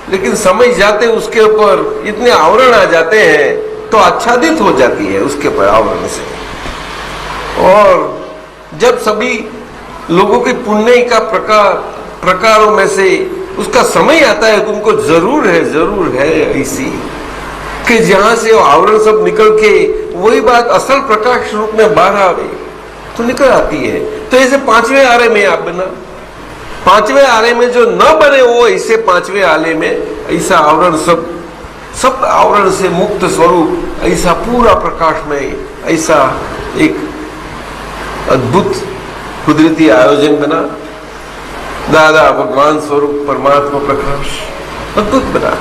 Speaker 1: लेकिन समझ जाते उसके ऊपर इतने आवरण आ जाते हैं तो आच्छादित हो जाती है उसके ऊपर आवरण से। और जब सभी लोगों के पुण्य का प्रकारों में से उसका समय आता है तो उनको जरूर है ऐसी कि जहां से आवरण सब निकल के वही बात असल प्रकाश रूप में बाहर आवे तो निकल आती है। तो ऐसे पांचवें आरे में आप बना, पांचवें आरे में जो न बने वो ऐसे पांचवें आरे में ऐसा आवरण सब आवरण से मुक्त स्वरूप ऐसा पूरा प्रकाश में ऐसा एक अद्भुत कुदरती आयोजन बना। दादा भगवान स्वरूप परमात्मा प्रकाश अद्भुत बना।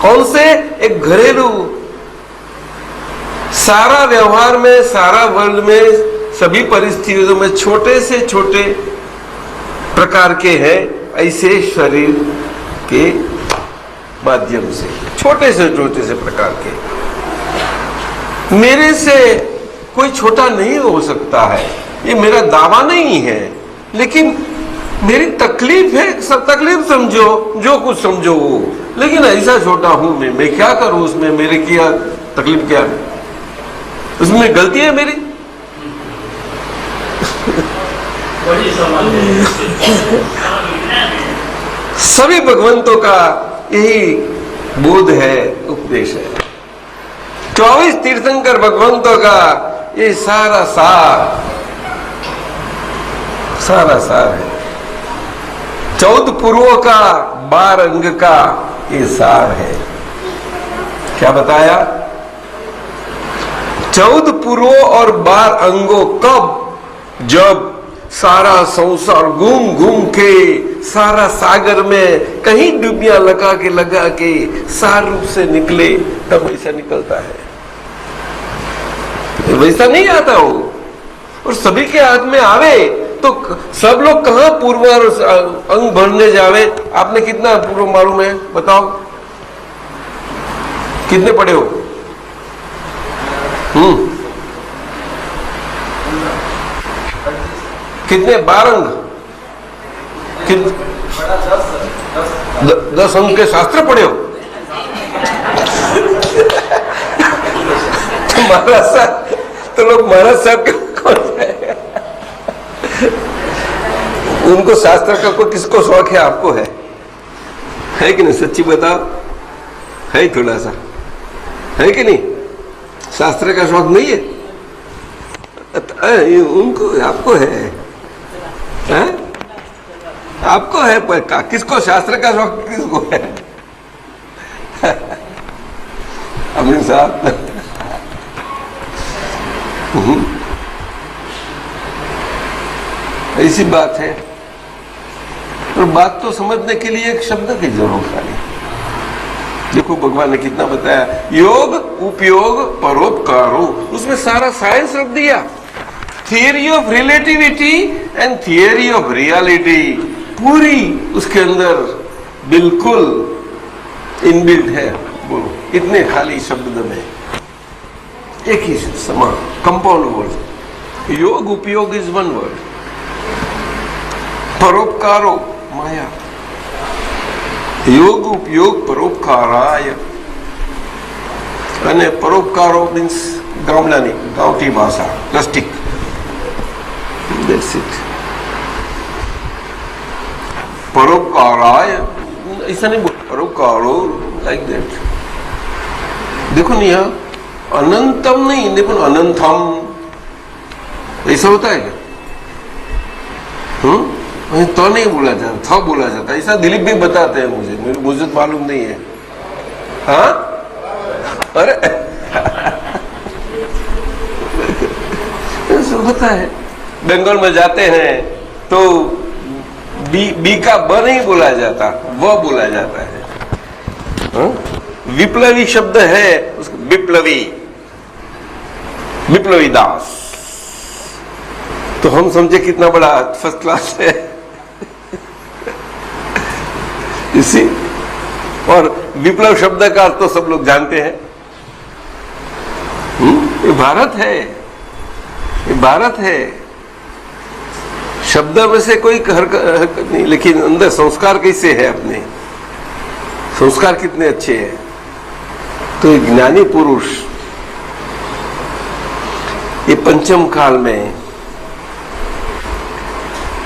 Speaker 1: कौन से? एक घरेलू, सारा व्यवहार में, सारा वर्ल्ड में, सभी परिस्थितियों में छोटे से छोटे प्रकार के हैं ऐसे शरीर के माध्यम से, छोटे से प्रकार के। मेरे से कोई छोटा नहीं हो सकता है, ये मेरा दावा नहीं है, लेकिन मेरी तकलीफ है। सब तकलीफ समझो, जो कुछ समझो वो, लेकिन ऐसा छोटा हूं मैं क्या करूं उसमें? मेरे क्या तकलीफ, क्या है उसमें? गलती है मेरी?
Speaker 2: बड़ी समझ
Speaker 1: सभी भगवंतों का यही बोध है, उपदेश है। 24 तीर्थंकर भगवंतों का ये सारा सार है। 14 पूर्वों का 12 अंग का ये सार है। क्या बताया? 14 पूर्वों और 12 अंगों कब? जब सारा संसार घूम घूम के सारा सागर में कहीं डुबियां लगा के सार रूप से निकले, तब ऐसा निकलता है। वैसा नहीं आता हो, और सभी के हाथ में आवे तो सब लोग कहां पूर्व और अंग भरने जावे। आपने कितना पूर्व मालूम है बताओ? कितने पढ़े हो? कितने? 12 अंग? 10 अंग के शास्त्र पढ़े हो? तो महाराज साहब, तो लोग महाराज साहब के कौन है? उनको शास्त्र का कोई किसको शौक है? आपको है कि नहीं? सच्ची बताओ, है थोड़ा सा, है कि नहीं? शास्त्र का शौक नहीं है? उनको, आपको है? आपको है, पर किसको शास्त्र का शौक किसको है? अमीन साहब, ऐसी बात है। और बात तो समझने के लिए एक शब्द की जरूरत है। देखो भगवान ने कितना बताया, योग उपयोग परोपकारो, उसमें सारा साइंस रख दिया। Theory of relativity and theory of reality पूरी उसके अंदर बिल्कुल इनबिल्ट है। बोलो, इतने खाली शब्द में एक ही समान कंपाउंड वर्ड। योग उपयोग इज वन वर्ड, परोपकारो माया, योग उपयोग परोपकाराय, અને પરોપકારો મીન્સ ગામડાની ગાંવठी ભાષા, પ્લાસ્ટિક, that's it। परोपकाराय ऐसा नहीं बोल, परोपकारो लाइक दैट। देखो नहीं, यहाँ अनंतम नहीं, देखो अनंतम ऐसा होता है क्या? तो नहीं बोला जाता, था बोला जाता। ऐसा दिलीप भी बताते हैं मुझे तो मालूम नहीं है। हाँ, अरे ऐसा होता है। बंगाल में जाते हैं तो बी का ब नहीं बोला जाता, वो बोला जाता है। हाँ? विप्लवी शब्द है उसको, विप्लवी दास। तो हम समझे कितना बड़ा फर्स्ट क्लास है इसी। और विप्लव शब्द का अर्थ तो सब लोग जानते हैं। ये भारत है, ये भारत है। शब्द में से कोई हरकत नहीं, लेकिन अंदर संस्कार कैसे है अपने, संस्कार कितने अच्छे हैं। तो एक ज्ञानी पुरुष ये पंचम काल में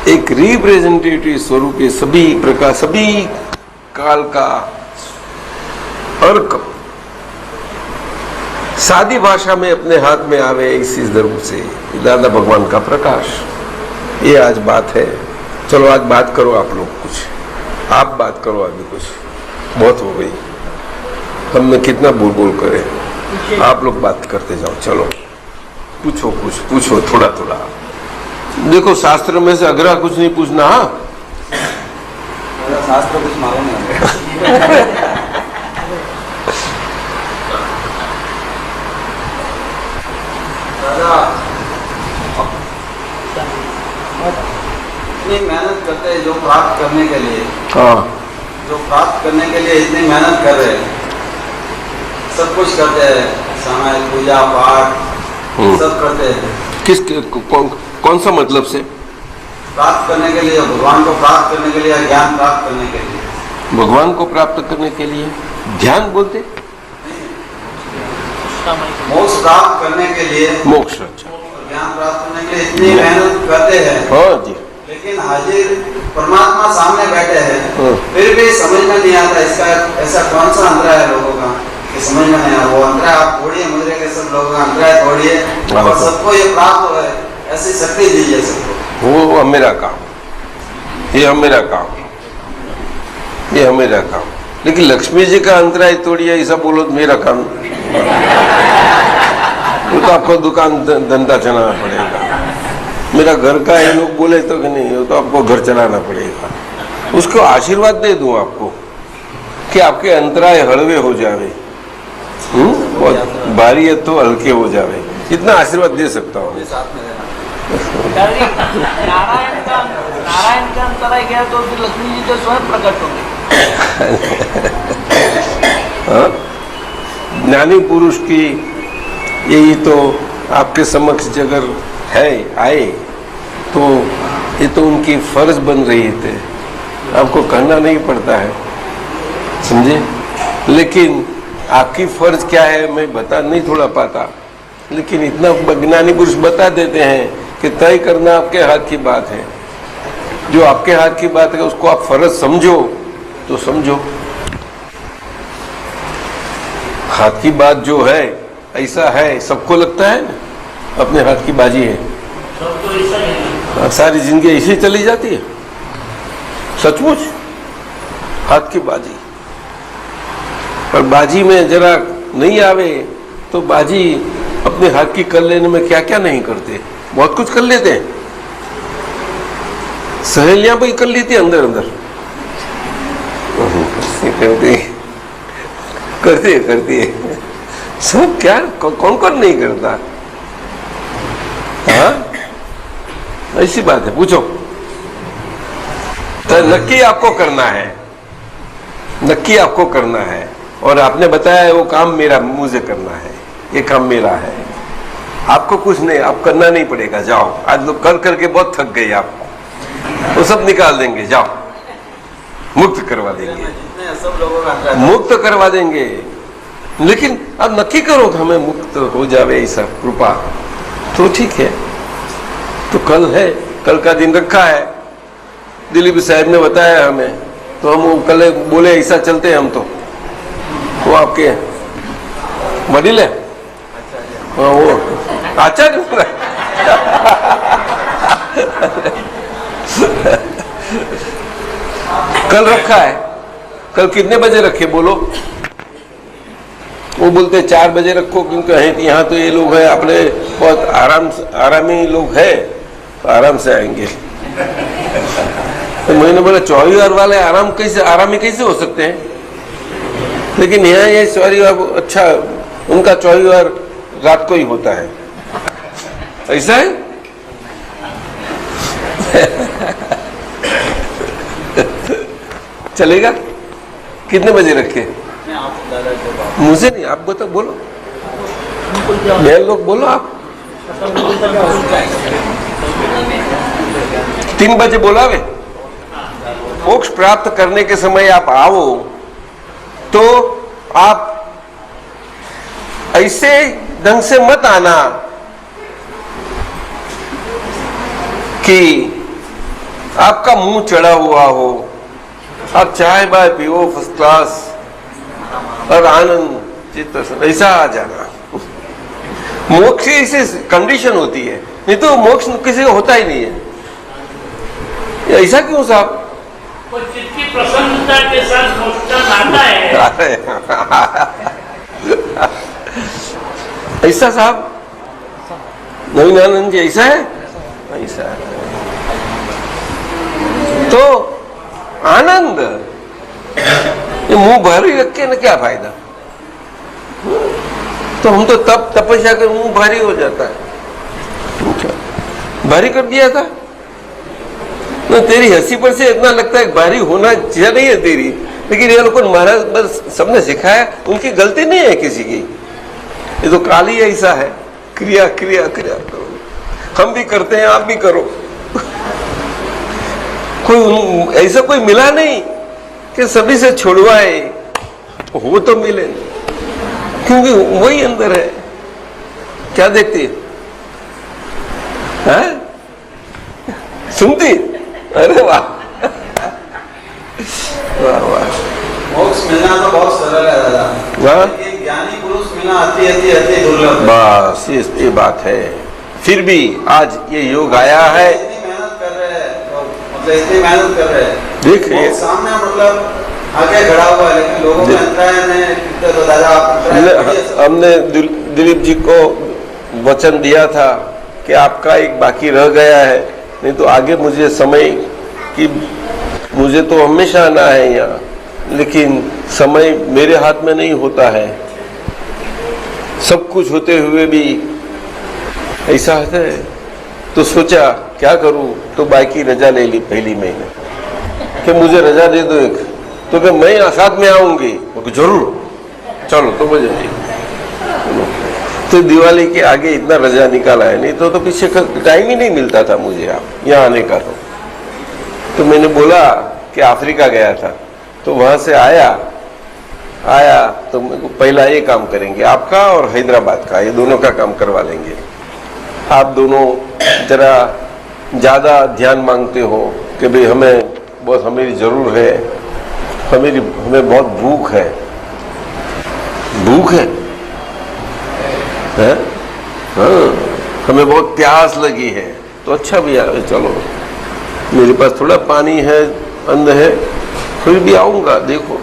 Speaker 1: एक रिप्रेजेंटेटिव स्वरूप, ये सभी प्रकार, सभी काल का अर्क सादी भाषा में अपने हाथ में आवे, इसी जरूर से दादा भगवान का प्रकाश। ये आज बात है। चलो आज बात करो आप लोग, कुछ आप बात करो। अभी कुछ बहुत हो गई, हमने कितना बोल बोल करे, आप लोग बात करते जाओ। चलो पूछो, कुछ पूछो, थोड़ा थोड़ा। देखो शास्त्र में से अगरा कुछ नहीं पूछना। हाँ,
Speaker 3: शास्त्र कुछ मालूम नहीं। इतनी मेहनत करते हैं जो प्राप्त करने के लिए, जो प्राप्त करने के लिए इतनी मेहनत कर रहे हैं, सब कुछ करते हैं, समय पूजा पाठ सब करते हैं।
Speaker 1: किस कौन सा मतलब से?
Speaker 3: प्राप्त करने के लिए, भगवान को प्राप्त करने के लिए, ज्ञान प्राप्त करने के लिए।
Speaker 1: भगवान को प्राप्त करने के लिए ध्यान बोलते,
Speaker 3: मोक्ष प्राप्त करने के लिए,
Speaker 1: मोक्ष, अच्छा,
Speaker 3: ज्ञान प्राप्त करने के लिए इतनी मेहनत करते हैं।
Speaker 1: हाँ जी,
Speaker 3: लेकिन हाजिर परमात्मा सामने बैठे हैं, फिर भी समझ में नहीं आता इसका ऐसा कौन सा अंतरा है लोगों का कि समझ में नहीं आता। वो अंतरा आप तोड़िए, मुझे के सब लोगों का अंतरा तोड़िए और सबको ये प्राप्त हो, ऐसी शक्ति दीजिए सबको।
Speaker 1: वो मेरा काम, ये हमेरा काम, ये हमेरा काम। लेकिन लक्ष्मी जी का अंतराय तोड़िए ऐसा बोलो तो मेरा काम, वो तो आपको दुकान धंधा चलाना पड़ेगा। मेरा घर का है लोग बोले तो कि नहीं, वो तो आपको घर चलाना पड़ेगा। उसको आशीर्वाद दे दूं आपको कि आपके अंतराय हलवे हो जावे, और भारी है तो हल्के हो जावे, इतना आशीर्वाद दे सकता हूँ।
Speaker 4: नारायण का अंतराय गया तो फिर लक्ष्मी जी तो स्वयं प्रकट होंगे।
Speaker 1: ज्ञानी पुरुष की यही तो आपके समक्ष अगर है आए तो ये तो उनकी फर्ज बन रही थे, आपको कहना नहीं पड़ता है, समझे। लेकिन आपकी फर्ज क्या है मैं बता नहीं थोड़ा पाता, लेकिन इतना ज्ञानी पुरुष बता देते हैं कि तय करना आपके हाथ की बात है। जो आपके हाथ की बात है उसको आप फर्ज समझो तो समझो। हाथ की बात जो है ऐसा है, सबको लगता है ना अपने हाथ की बाजी है,
Speaker 2: सबको ऐसा ही है।
Speaker 1: सारी जिंदगी ऐसे ही चली जाती है। सचमुच हाथ की बाजी, पर बाजी में जरा नहीं आवे तो बाजी अपने हाथ की कर लेने में क्या क्या नहीं करते, बहुत कुछ कर लेते हैं। सहेलियां भी कर लेती है अंदर अंदर, करती है सब, क्या कौन कौन नहीं करता। हाँ ऐसी बात है, पूछो तो नक्की आपको करना है, नक्की आपको करना है। और आपने बताया है वो काम मेरा, मुझे करना है, ये काम मेरा है, आपको कुछ नहीं, आप करना नहीं पड़ेगा। जाओ, आज लोग कर करके बहुत थक गए, आपको वो सब निकाल देंगे, जाओ मुक्त करवा देंगे,
Speaker 3: सब लोगों का
Speaker 1: मुक्त करवा देंगे। लेकिन अब नक्की करो कि हमें मुक्त हो जावे ऐसा कृपा, तो ठीक है। तो कल है, कल का दिन रखा है, दिलीप साहब ने बताया हमें, तो हम कल बोले ऐसा चलते हैं हम। तो वो आपके वडील है, हाँ वो आचार्य कल रखा है। कल कितने बजे रखे बोलो? वो बोलते 4 बजे रखो, क्योंकि यहाँ तो ये लोग हैं अपने बहुत आरामी लोग हैं, तो आराम से आएंगे। तो मैंने बोला 24 वाले आरामी कैसे हो सकते हैं? लेकिन यहाँ ये शनिवार अच्छा, उनका 24 रात को ही होता है, ऐसा है। चलेगा? कितने बजे रखे? मुझे नहीं, आप बताओ, बोलो, बहन लोग बोलो आप। 3 बजे बोला वे, मोक्ष प्राप्त करने के समय आप आओ तो आप ऐसे ढंग से मत आना कि आपका मुंह चढ़ा हुआ हो, आप चाय बाय पियो फर्स्ट क्लास और आनंद चित्त, ऐसा आ जाना। मोक्ष की ऐसी कंडीशन होती है, नहीं तो मोक्ष किसी को होता ही नहीं है। ऐसा क्यों साहब?
Speaker 2: वो चित्त की प्रसन्नता के साथ मोक्ष का नाता है।
Speaker 1: ऐसा साहब, नवीनानंद जी ऐसा है, ऐसा है। तो आनंद, ये मुंह भारी रख के ना क्या फायदा? तो हम तो तब तपस्या कर मुंह भारी हो जाता है, भारी कर दिया था ना। तेरी हंसी पर से इतना लगता है भारी होना चाहिए नहीं है तेरी, लेकिन ये लोगों ने महाराज बस सबने सिखाया, उनकी गलती नहीं है किसी की। ये तो काल ही ऐसा है, क्रिया क्रिया क्रिया करो, हम भी करते हैं आप भी करो। कोई ऐसा कोई मिला नहीं कि सभी से छुड़वाए, वो तो मिले, क्योंकि वही अंदर है। क्या देखती है? सुनती अरे वाह वाह वाह।
Speaker 3: मोक्ष मिलना तो बहुत सरल है दादा,
Speaker 1: हाँ?
Speaker 3: लेकिन ज्ञानी पुरुष मिलना अति दुर्लभ है।
Speaker 1: बस ये बात है। फिर भी आज ये योग आया है,
Speaker 3: इतनी मेहनत कर रहे हैं, मतलब इतनी मेहनत कर रहे हैं,
Speaker 1: देखिए
Speaker 3: मोक्ष सामने मतलब आगे खड़ा हुआ है, लेकिन लोगों में अंतराय नहीं। तो दादा आप
Speaker 1: हमने दिलीप जी को वचन दिया था कि आपका एक बाकी रह गया है, नहीं तो आगे मुझे समय कि मुझे तो हमेशा आना है यहाँ, लेकिन समय मेरे हाथ में नहीं होता है। सब कुछ होते हुए भी ऐसा है, तो सोचा क्या करूं, तो बाकी रजा ले ली पहली महीने कि मुझे रजा दे दो एक, तो कि मैं साथ में आऊंगी, जरूर चलो तो मुझे तो दिवाली के आगे इतना रजा निकाला है, नहीं तो पीछे टाइम ही नहीं मिलता था मुझे यहाँ आने का। तो मैंने बोला कि अफ्रीका गया था, तो वहां से आया तो मेरे को पहला ये काम करेंगे, आपका और हैदराबाद का, ये दोनों का काम करवा लेंगे। आप दोनों जरा ज्यादा ध्यान मांगते हो कि भाई हमें बहुत हमें जरूर है, हमें बहुत भूख है हाँ? हमें बहुत प्यास लगी है, तो अच्छा भैया चलो मेरे पास थोड़ा पानी है, अन्न है, फिर भी आऊंगा, देखो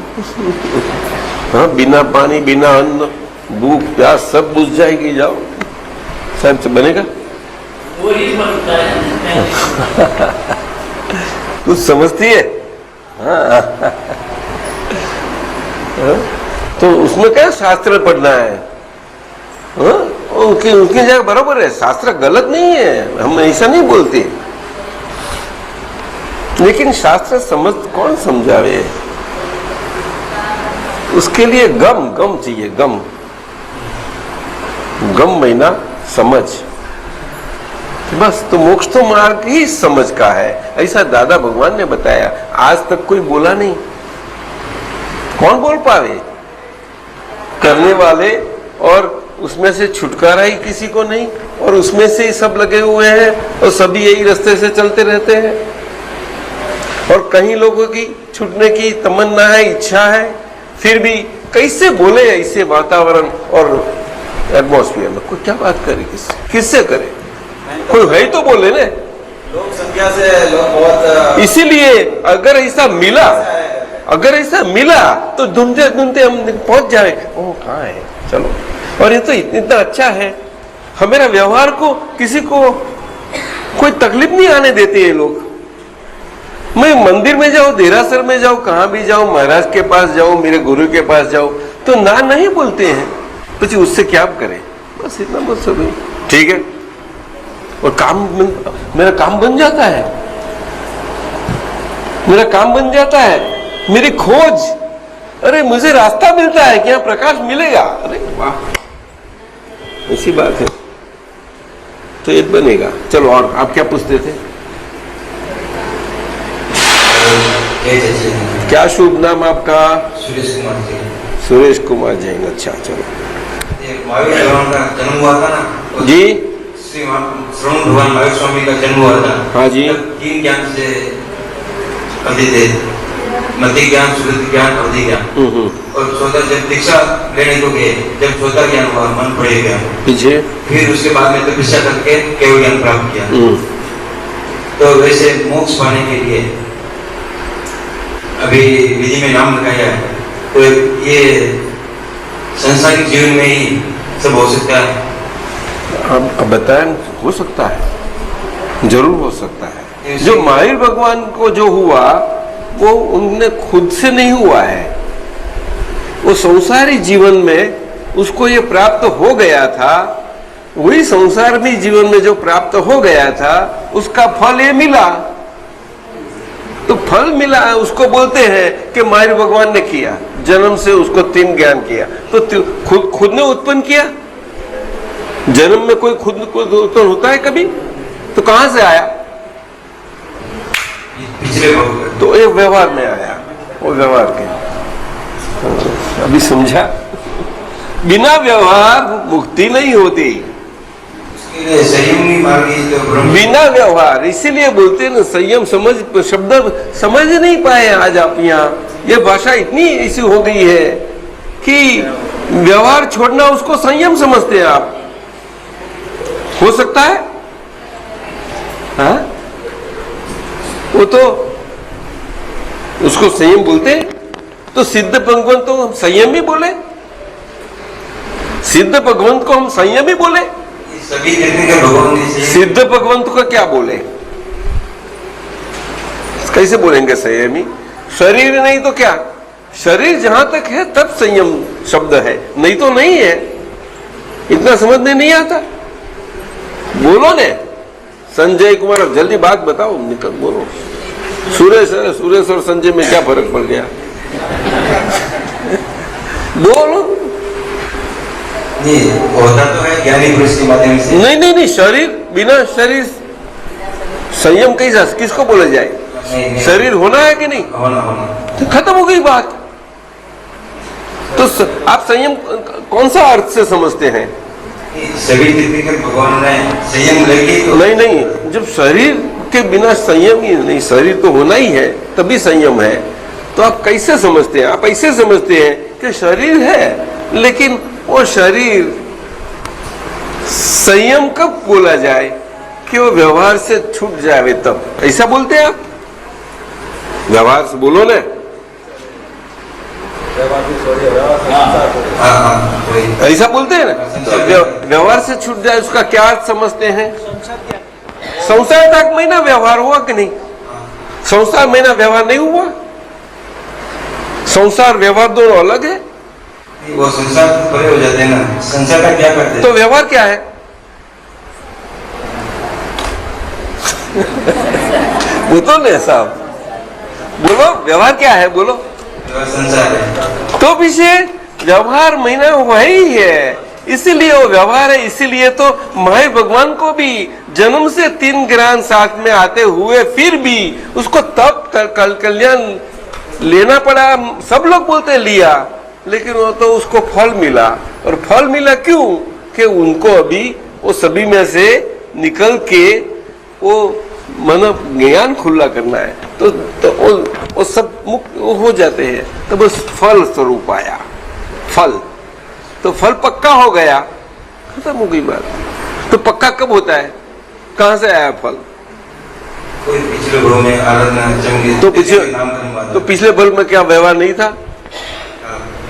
Speaker 1: हाँ, बिना पानी बिना अन्न भूख प्यास सब बुझ जाएगी, जाओ साहब से बनेगा,
Speaker 2: वही बनता है।
Speaker 1: कुछ समझती है हाँ। तो उसमें क्या शास्त्र पढ़ना है हाँ? उनकी जगह बराबर है, शास्त्र गलत नहीं है, हम ऐसा नहीं बोलते, लेकिन शास्त्र समझ कौन समझावे, उसके लिए गम चाहिए, गम महीना समझ, बस। तो मोक्ष तो मार्ग ही समझ का है, ऐसा दादा भगवान ने बताया। आज तक कोई बोला नहीं, कौन बोल पावे, करने वाले, और उसमें से छुटकारा ही किसी को नहीं, और उसमें से ही सब लगे हुए हैं, और सभी यही रास्ते से चलते रहते हैं। और कहीं लोगों की छूटने की तमन्ना है, इच्छा है, फिर भी कैसे बोले ऐसे वातावरण और एटमॉस्फेयर में, कोई क्या बात करे, किससे करे, कोई है तो बोले ने।
Speaker 3: लोक संख्या से लोग बहुत,
Speaker 1: इसीलिए अगर ऐसा मिला तो ढूंढते ढूंढते हम पहुंच जाए, ओ कहाँ है, चलो। और ये तो इतना अच्छा है, हमारा व्यवहार को किसी को कोई तकलीफ नहीं आने देते ये लोग। मैं मंदिर में जाऊं, देरासर में जाऊं, कहां भी जाऊं, महाराज के पास जाऊं, मेरे गुरु के पास जाऊं, तो ना नहीं बोलते हैं, तो उससे क्या करें, बस इतना बस सब ठीक है। और मेरा काम बन जाता है, मेरी खोज, अरे मुझे रास्ता मिलता है कि यहाँ प्रकाश मिलेगा, अरे वाह, ऐसी बात है, तो ये बनेगा। चलो, और आप क्या पूछते थे? क्या शुभ नाम आपका? सुरेश कुमार जैन। अच्छा, चलो।
Speaker 5: महावीर भगवान का जन्म हुआ था ना
Speaker 1: जी,
Speaker 5: श्री श्रवण भगवान महावीर स्वामी का जन्म हुआ था।
Speaker 1: हाँ जी।
Speaker 5: तीन ज्ञान से अवधि थे, मति ज्ञान, सुकृति ज्ञान, अवधि ज्ञान। और चौथा जब दीक्षा लेने को गए, जब चौथा ज्ञान हुआ, मन पड़े गया
Speaker 1: पीछे,
Speaker 5: फिर उसके बाद में तपस्या करके केवल ज्ञान प्राप्त किया। तो वैसे मोक्ष पाने के लिए अभी विधि में नाम लिखाया है, तो ये संसारिक जीवन में ही सब हो सकता है।
Speaker 1: अब बताएं, हो सकता है, जरूर हो सकता है। जो महावीर भगवान को जो हुआ वो उनने खुद से नहीं हुआ है, वो संसारी जीवन में उसको ये प्राप्त हो गया था, वही संसार में जीवन में जो प्राप्त हो गया था उसका फल ये मिला। तो फल मिला, उसको बोलते हैं कि महावीर भगवान ने किया, जन्म से उसको तीन ज्ञान किया, तो खुद ने उत्पन्न किया। जन्म में कोई खुद उत्पन्न होता है कभी? तो कहां से आया? तो ये व्यवहार में आया, वो व्यवहार के। अभी समझा? बिना व्यवहार मुक्ति नहीं होती।
Speaker 5: संयमी मार्गी तो ब्रह्म
Speaker 1: बिना व्यवहार, इसीलिए बोलते हैं ना संयम। समझ शब्द समझ नहीं पाए आज आप यहाँ। ये भाषा इतनी ऐसी हो गई है कि व्यवहार छोड़ना उसको संयम समझते हैं आप। हो सकता है हाँ? वो तो उसको संयम बोलते हैं। तो सिद्ध भगवंत तो हम संयम ही बोले, सिद्ध भगवंत को हम संयम ही बोले।
Speaker 5: सभी देखने के भगवान ने
Speaker 1: सिद्ध भगवंत का क्या बोले, कैसे बोलेंगे संयमी? शरीर नहीं तो क्या, शरीर जहां तक है तब संयम शब्द है, नहीं तो नहीं है। इतना समझने नहीं आता। बोलो ने संजय कुमार, अब जल्दी बात बताओ, निकल बोलो। सुरेश और संजय में क्या फर्क पड़ गया? बोलो।
Speaker 5: नहीं होता तो है ज्ञानी पुरुष के माध्यम से।
Speaker 1: नहीं, शरीर बिना शरीर संयम कैसा, किसको बोला जाए? शरीर होना है कि नहीं?
Speaker 5: होना।
Speaker 1: तो खत्म हो गई बात। तो आप संयम कौन सा अर्थ से समझते हैं?
Speaker 5: सभी देखने के भगवान ने संयम लेके तो
Speaker 1: नहीं, जब शरीर के बिना संयम ही नहीं, शरीर तो होना ही है तभी संयम है। तो आप कैसे समझते हैं? आप ऐसे समझते हैं कि शरीर है, लेकिन वो शरीर संयम कब बोला जाए कि वो व्यवहार से छूट जाए तब, ऐसा बोलते हैं आप? व्यवहार से बोलो ना, ऐसा बोलते हैं ना। तो व्यवहार से छूट जाए उसका क्या अर्थ समझते हैं? संसार तक महीना व्यवहार हुआ कि नहीं? संसार महीना व्यवहार नहीं हुआ। संसार व्यवहार दोनों अलग है।
Speaker 5: वो संसार परे हो जाते हैं ना, संसार का क्या करते हैं?
Speaker 1: तो व्यवहार क्या है? बोलो ना साहब, बोलो व्यवहार क्या है? बोलो।
Speaker 5: संसार है
Speaker 1: तो पीछे व्यवहार महीना वही है, इसीलिए वो व्यवहार है। इसीलिए तो माय भगवान को भी जन्म से 3 ग्रहण साथ में आते हुए फिर भी उसको तब कल्याण लेना पड़ा। सब लोग बोलते लिया, लेकिन वो तो उसको फल मिला। और फल मिला क्यों? कि उनको अभी वो सभी में से निकल के वो मन ज्ञान खुला करना है। तो वो सब मुक्त हो जाते हैं। तो बस फल स्वरूप आया, फल तो फल पक्का हो गया, खत्म हो गई बात। तो पक्का कब होता है? कहां से आया फल?
Speaker 5: कोई पिछले भव में आराधना चमकी
Speaker 1: तो पिछले भव में क्या व्यवहार नहीं था?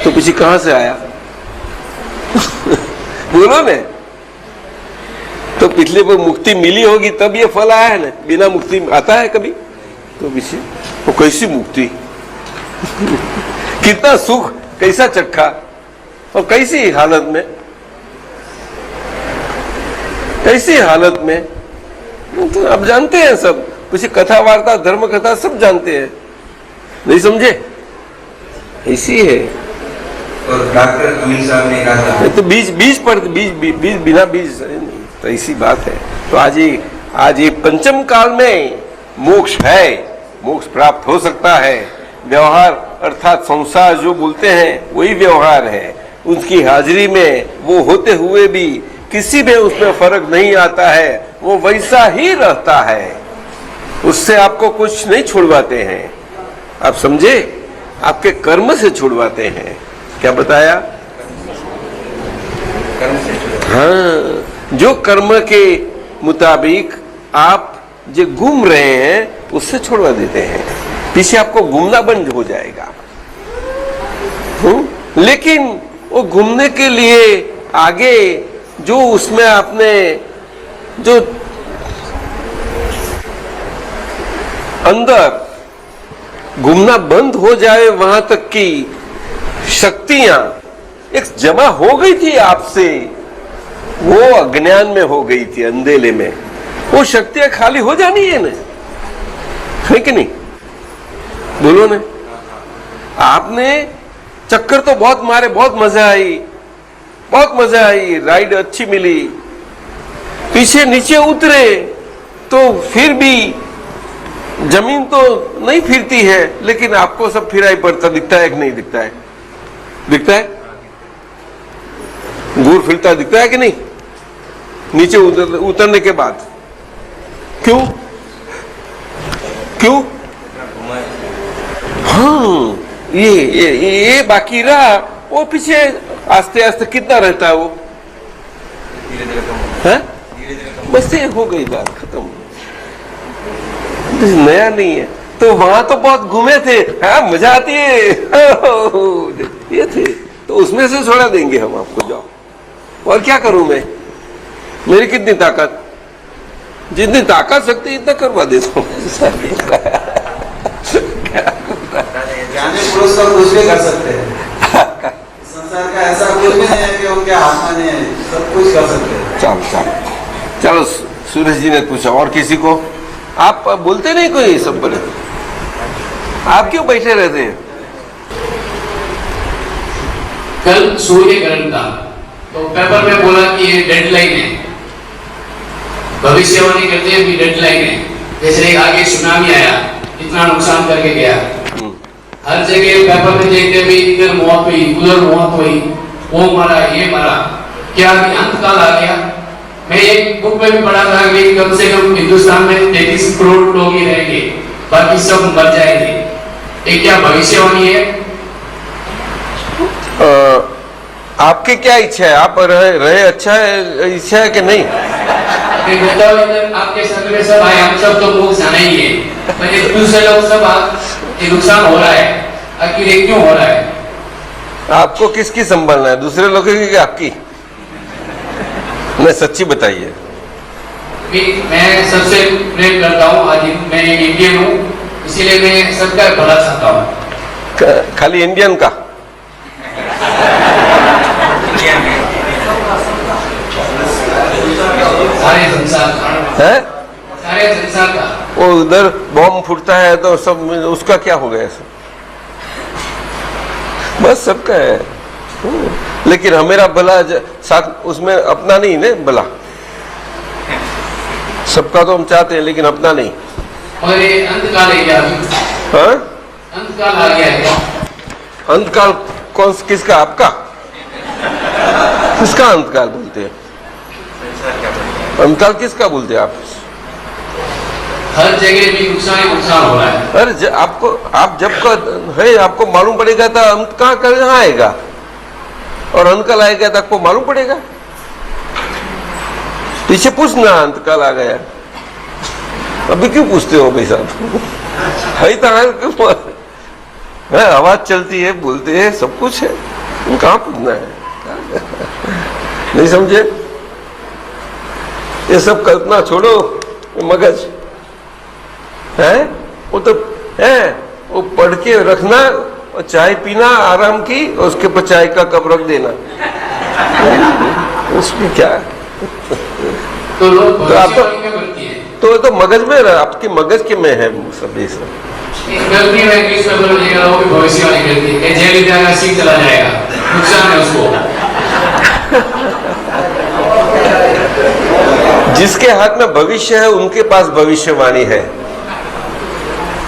Speaker 1: तो पीछे कहां से आया? बोलो ने। तो पिछले पर मुक्ति मिली होगी तब ये फल आया है ना, बिना मुक्ति आता है कभी? तो पीछे वो कैसी मुक्ति कितना सुख, कैसा चक्का और कैसी हालत में, कैसी हालत में। तो अब जानते हैं सब, पीछे कथा वार्ता धर्म कथा सब जानते हैं, नहीं समझे? ऐसी है।
Speaker 5: और डॉक्टर अमीन साहब ने कहा था
Speaker 1: तो बीज पर बीज बिना बीज नहीं, तो ऐसी बात है। तो आज ये पंचम काल में मोक्ष है, मोक्ष प्राप्त हो सकता है। व्यवहार अर्थात संसार जो बोलते हैं वही व्यवहार है। उसकी हाजिरी में वो होते हुए भी किसी में उसमें फर्क नहीं आता है, वो वैसा ही रहता है। उससे आपको कुछ नहीं छुड़वाते हैं, आप समझे? आपके कर्म से छुड़वाते हैं। क्या बताया? हाँ, जो कर्म के मुताबिक आप जो घूम रहे हैं उससे छुड़वा देते हैं। पीछे आपको घूमना बंद हो जाएगा। लेकिन वो घूमने के लिए आगे जो उसमें आपने जो अंदर घूमना बंद हो जाए, वहां तक की शक्तियां एक जमा हो गई थी आपसे, वो अज्ञान में हो गई थी, अंधेले में। वो शक्तियां खाली हो जानी है ना, है कि नहीं? बोलो ना। आपने चक्कर तो बहुत मारे, बहुत मजा आई, बहुत मजा आई, राइड अच्छी मिली, पीछे नीचे उतरे तो फिर भी जमीन तो नहीं फिरती है, लेकिन आपको सब फिराई पड़ता दिखता है कि नहीं दिखता है? दिखता है? गुड़ फिरता दिखता है कि नहीं? नीचे उतरने के बाद। क्यों क्यों? हाँ, ये बाकी रहा, वो पीछे आस्ते आस्ते कितना रहता है वो? है? बस ये हो गई बात खत्म, नया नहीं है। तो वहां तो बहुत घूमे थे, हाँ मजा आती है ये थे, तो उसमें से छोड़ा देंगे हम आपको, जाओ। और क्या करूं मैं, मेरी कितनी ताकत, जितनी ताकत शक्ति इतना करवा देता हूँ।
Speaker 3: ज्ञानी पुरुष तो कुछ भी कर सकते हैं, संसार का ऐसा कुछ भी नहीं है कि उनके हाथ में नहीं है, सब कुछ कर सकते हैं।
Speaker 1: चलो सूरज जी ने पूछा, और किसी को? आप बोलते नहीं कोई, सब बोले, आप क्यों बैठे रहते हैं?
Speaker 6: कल सूर्य ग्रहण था, तो पेपर में बोला कि ये डेडलाइन है, भविष्यवाणी करते हैं कि डेडलाइन है। जैसे आगे सुनामी आया, इतना नुकसान करके गया, हर जगह पेपर में देखते भी इधर मौत हुई, उधर मौत हुई, वो मरा, ये मरा, क्या अंत काल आ गया? मैं एक बुक में भी पढ़ा था कि कम से कम हिंदुस्तान में 33 करोड़ लोग ही रहेंगे, बाकी सब मर जाएंगे। ये क्या भविष्यवाणी है?
Speaker 1: आपकी क्या इच्छा है? आप रहे अच्छा है, इच्छा है कि नहीं?
Speaker 6: आपके संग में सब आए, हम सब तो लोग जाना ही है, पर दूसरे लोग सब ये नुकसान हो रहा है, आखिर ये क्यों हो रहा है?
Speaker 1: आपको किसकी संभालना है, दूसरे लोगों की कि आपकी? मैं सच्ची बताइए।
Speaker 6: मैं सबसे प्रेम करता हूँ, आज मैं इंडियन हूँ, इसीलिए मैं सबका भला चाहता हूँ।
Speaker 1: खाली इंडियन का?
Speaker 6: सारे संसार का
Speaker 1: है?
Speaker 6: सारे संसार का।
Speaker 1: वो उधर बॉम्ब फूटता है तो सब, उसका क्या हो गया? बस सबका है, लेकिन हमेरा भला साथ उसमें अपना नहीं ने भला, सबका तो हम चाहते हैं लेकिन अपना नहीं।
Speaker 6: और ये अंतकाल है क्या?
Speaker 1: हाँ,
Speaker 6: अंतकाल आ गया है क्या?
Speaker 1: अंतकाल कौन, किसका? आपका? किसका अंतकाल बोलते हैं? अंतकाल किसका बोलते हैं आप?
Speaker 6: हर जगह भी नुकसान ही नुकसान हो रहा है।
Speaker 1: अरे आपको, आप जब का है आपको मालूम पड़ेगा तो अंत कहाँ आएगा, और अंतकाल आएगा तो आपको मालूम पड़ेगा। पीछे पूछना अंतकाल आ गया, अभी क्यों पूछते हो भाई साहब? है तो है, आवाज चलती है, बोलते हैं, सब कुछ है, कहाँ पूछना है? नहीं समझे? ये सब कल्पना छोड़ो, मगज है वो तो है, वो पढ़ के रखना, और चाय पीना आराम की, और उसके ऊपर चाय का कप रख देना, उसमें क्या है?
Speaker 6: तो लोग
Speaker 1: भविष्यवाणी
Speaker 6: क्या करती है?
Speaker 1: तो मगज में, आपके मगज के में है सब ये सब।
Speaker 6: गलती में न्यूज़ पेपर में लिखा हो कि भविष्यवाणी करती है, जेल जाएगा, सीट चला जाएगा, नुकसान है उसको।
Speaker 1: जिसके हाथ में भविष्य है उनके पास भविष्यवाणी है,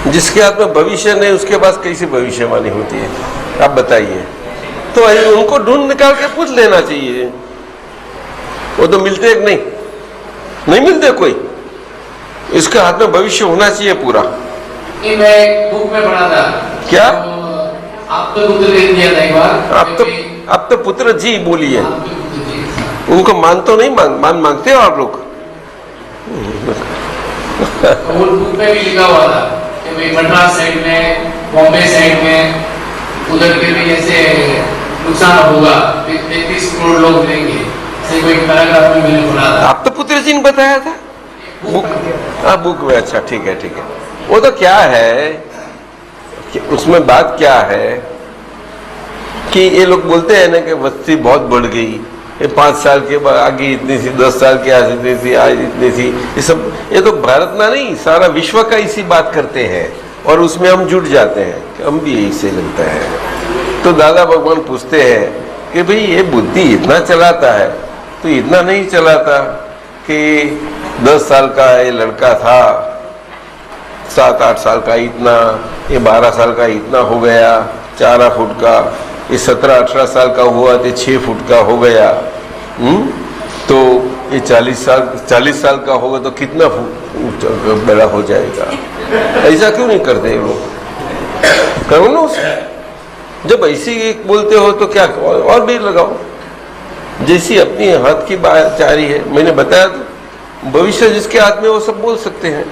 Speaker 1: जिसके हाथ में भविष्य नहीं उसके पास कैसी भविष्यवाणी होती है? आप बताइए। तो उनको ढूंढ निकाल के पूछ लेना चाहिए, वो तो मिलते एक नहीं मिलते कोई, इसके हाथ में भविष्य होना चाहिए पूरा।
Speaker 6: मैं एक बुक में पढ़ा था।
Speaker 1: क्या?
Speaker 6: तो आप तो पुत्र दे दिया था एक बार।
Speaker 1: आप तो पुत्र जी बोलिए, उनको मान तो नहीं मांगते हो आप लोग?
Speaker 6: वो बुक में भी लिखा हुआ था कि भाई मद्रास साइड में, बॉम्बे साइड में, उधर के भी ऐसे नुकसान होगा, 33 करोड़ लोग रहेंगे, ऐसे कोई पैराग्राफ में मैंने पढ़ा था।
Speaker 1: आप तो पुत्र जी ने बताया था बुक? हाँ, बुक में। अच्छा, ठीक है। वो तो क्या है कि उसमें बात क्या है कि ये लोग बोलते हैं ना कि वस्ती बहुत बढ़ गई, ये 5 साल के बाद आगे इतनी थी, 10 साल के आज इतनी थी, आज इतनी थी, ये सब, ये तो भारत में नहीं, सारा विश्व का इसी बात करते हैं, और उसमें हम जुट जाते हैं कि हम भी यही से लगता है। तो दादा भगवान पूछते हैं कि भाई ये बुद्धि इतना चलाता है, तो इतना नहीं चलाता कि 10 साल का ये लड़का था, 7-8 साल का इतना, ये 12 साल का इतना हो गया, 4 फुट का, ये 17-18 साल का हुआ तो 6 फुट का हो गया। तो ये 40 साल का होगा तो कितना बड़ा हो जाएगा। ऐसा क्यों नहीं करते ये लोग? करो ना उसे। जब ऐसी एक बोलते हो तो क्या और भी लगाओ, जैसी अपनी हाथ की बात जा रही है। मैंने बताया तो भविष्य जिसके हाथ में वो सब बोल सकते हैं।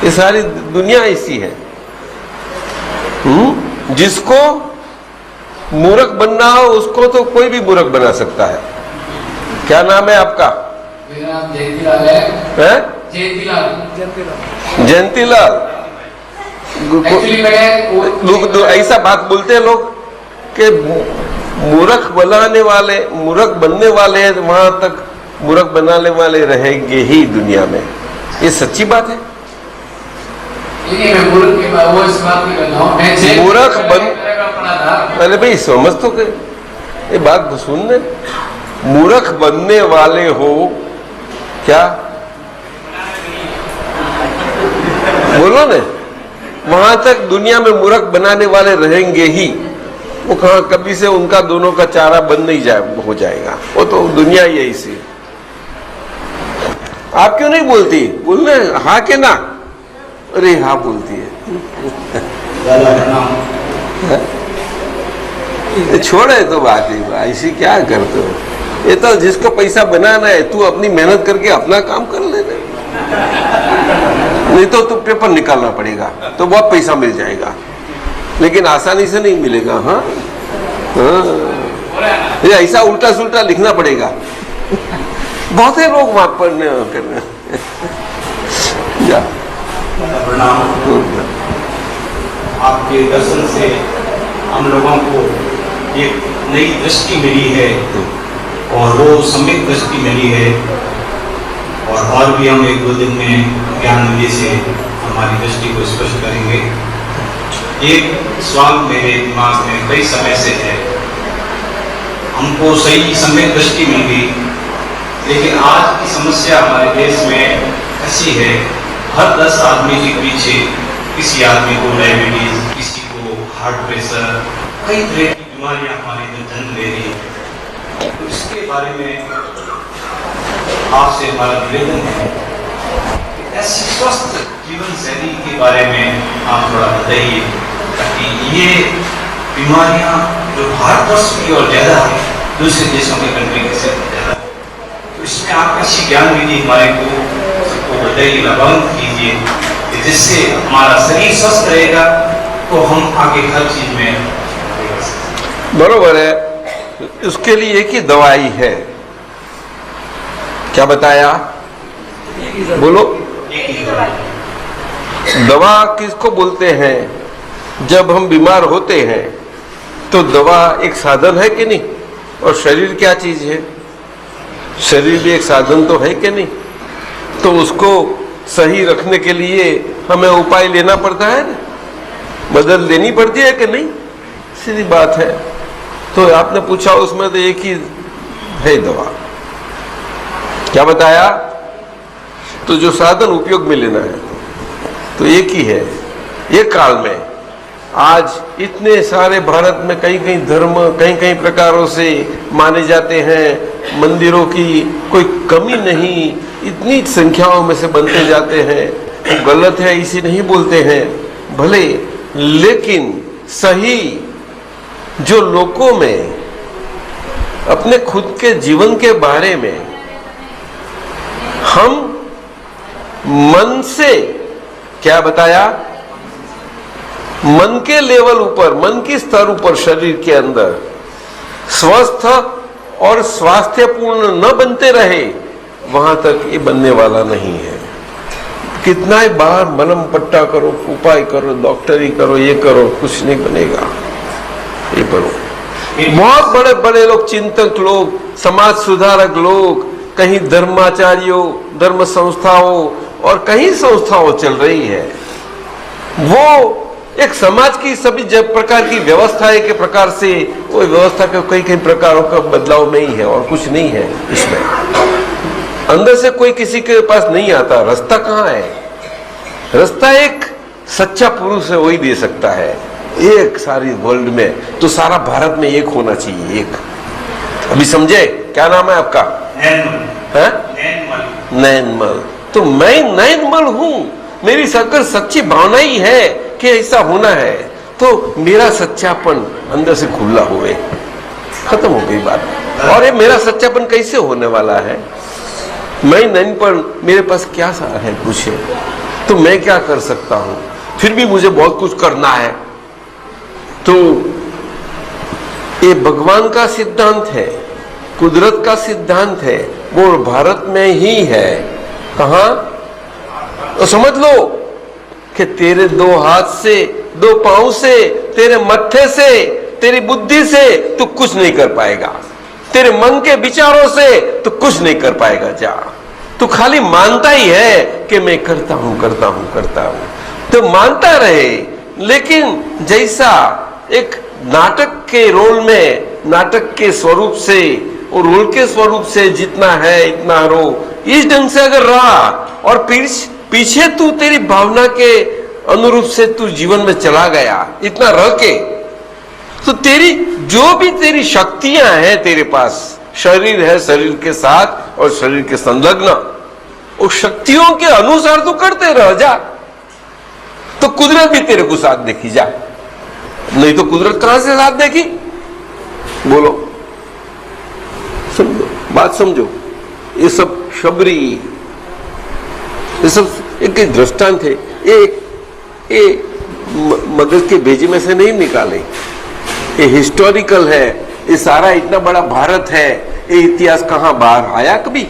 Speaker 1: ये सारी दुनिया ऐसी है। जिसको मूर्ख बनना हो उसको तो कोई भी मूर्ख बना सकता है। क्या नाम है आपका?
Speaker 6: मेरा नाम जयंतीलाल है।
Speaker 1: जयंतीलाल।
Speaker 6: एक्चुअली मैं
Speaker 1: ऐसा बात बोलते हैं लोग कि मूर्ख बनाने वाले, मूर्ख बनने वाले वहां तक मूर्ख बनाने वाले रहेंगे ही दुनिया में। ये सच्ची बात है। मूर्ख बन, अरे भाई समझ तो गए, ये बात सुनने। मूर्ख बनने वाले हो क्या? बोलो ने, वहां तक दुनिया में मूर्ख बनाने वाले रहेंगे ही। वो कहां कभी से उनका दोनों का चारा बंद नहीं हो जाएगा। वो तो दुनिया ही ऐसी। आप क्यों नहीं बोलती? बोलने हाँ के ना? अरे हाँ बोलती है। छोड़े तो बात ही, ऐसी क्या करते हो? ये तो जिसको पैसा बनाना है, तू अपनी मेहनत करके अपना काम कर लेना। नहीं तो तू पेपर निकालना पड़ेगा, तो बहुत पैसा मिल जाएगा, लेकिन आसानी से नहीं मिलेगा। हाँ हाँ, ऐसा उल्टा सुल्टा लिखना पड़ेगा। बहुत है लोग वहां पढ़ने करने।
Speaker 7: प्रणाम। आपके दर्शन से हम लोगों को एक नई दृष्टि मिली है, और वो सम्यक दृष्टि मिली है। और भी हम 1-2 दिन में ज्ञान निधि से हमारी दृष्टि को स्पष्ट करेंगे। एक सवाल मेरे दिमाग में कई समय से है। हमको सही सम्यक दृष्टि मिल गई, लेकिन आज की समस्या हमारे देश में ऐसी है, हर 10 आदमी के पीछे किसी आदमी को डायबिटीज, किसी को हार्ट प्रेशर, कई तरह की बीमारियां हमारे इधर जन्म ले रही है। तो इसके बारे में आपसे हमारा निवेदन है, ऐसी स्वस्थ जीवन शैली के बारे में आप थोड़ा बताइए, ताकि ये बीमारियां जो भारतवर्ष की और ज्यादा है, दूसरे देशों के कंट्री से ज्यादा है, तो इसमें आप ऐसी ज्ञान विधि हमारे को सबको बताइए, लाभान्वित कीजिए, जिससे हमारा शरीर स्वस्थ रहेगा तो हम आगे हर चीज में।
Speaker 1: बरोबर है। उसके लिए एक ही दवाई है। क्या बताया? बोलो। दवा किसको बोलते हैं? जब हम बीमार होते हैं तो दवा एक साधन है कि नहीं? और शरीर क्या चीज है? शरीर भी एक साधन तो है कि नहीं? तो उसको सही रखने के लिए हमें उपाय लेना पड़ता है ना, मदद लेनी पड़ती है कि नहीं? सीधी बात है। तो आपने पूछा, उसमें तो एक ही है दवा। क्या बताया? तो जो साधन उपयोग में लेना है तो एक ही है। एक काल में आज इतने सारे भारत में कई कई धर्म कई कई प्रकारों से माने जाते हैं, मंदिरों की कोई कमी नहीं, इतनी संख्याओं में से बनते जाते हैं। तो गलत है इसी नहीं बोलते हैं भले, लेकिन सही जो लोगों में अपने खुद के जीवन के बारे में हम मन से, क्या बताया, मन के लेवल ऊपर, मन के स्तर ऊपर शरीर के अंदर स्वस्थ और स्वास्थ्यपूर्ण न बनते रहे, वहां तक ये बनने वाला नहीं है। कितना ही बार मलम पट्टा करो, उपाय करो, डॉक्टरी करो, ये करो, कुछ नहीं बनेगा। ये करो। बहुत बड़े बड़े लोग, चिंतक लोग, समाज सुधारक लोग, कहीं धर्माचार्यों, धर्म संस्थाओं और कहीं संस्थाओं चल रही है, वो एक समाज की सभी प्रकार की व्यवस्था के प्रकार से, वो व्यवस्था के कई कई प्रकारों का बदलाव में ही है और कुछ नहीं है इसमें। अंदर से कोई किसी के पास नहीं आता। रास्ता कहाँ है? रास्ता एक सच्चा पुरुष है, वही दे सकता है। एक सारी वर्ल्ड में तो सारा भारत में एक होना चाहिए, एक। अभी समझे? क्या नाम है आपका? है?
Speaker 7: नैनमल।
Speaker 1: नैनमल। तो मैं नैनमल हूं, मेरी अगर सच्ची भावना ही है कि ऐसा होना है तो मेरा सच्चापन अंदर से खुला हुए, खत्म हो गई बात। और ये मेरा सच्चापन कैसे होने वाला है? मैं नैनपन, मेरे पास क्या है पूछे, तो मैं क्या कर सकता हूं? फिर भी मुझे बहुत कुछ करना है। तो ये भगवान का सिद्धांत है, कुदरत का सिद्धांत है, वो भारत में ही है। कहां? तो समझ लो कि तेरे 2 हाथ से, 2 पांव से, तेरे मत्थे से, तेरी बुद्धि से तू कुछ नहीं कर पाएगा, तेरे मन के विचारों से तू कुछ नहीं कर पाएगा। जा, तू खाली मानता ही है कि मैं करता हूं करता हूं करता हूं, तो मानता रहे। लेकिन जैसा एक नाटक के रोल में, नाटक के स्वरूप से और रोल के स्वरूप से जितना है इतना रो, इस ढंग से अगर रहा और पीछे तू तेरी भावना के अनुरूप से तू जीवन में चला गया इतना रह के, तो तेरी जो भी तेरी शक्तियां हैं तेरे पास, शरीर है, शरीर के साथ और शरीर के संलग्न, उस शक्तियों के अनुसार तू करते रह जा, तो कुदरत भी तेरे को साथ देखी जा। नहीं तो कुदरत कहां से साथ देखी? बोलो, समझो, बात समझो। ये सब शबरी, ये सब एक दृष्टांत है, ये मगज के भेजे में से नहीं निकाले, ये हिस्टोरिकल है। ये सारा इतना बड़ा भारत है, ये इतिहास कहां बाहर आया कभी?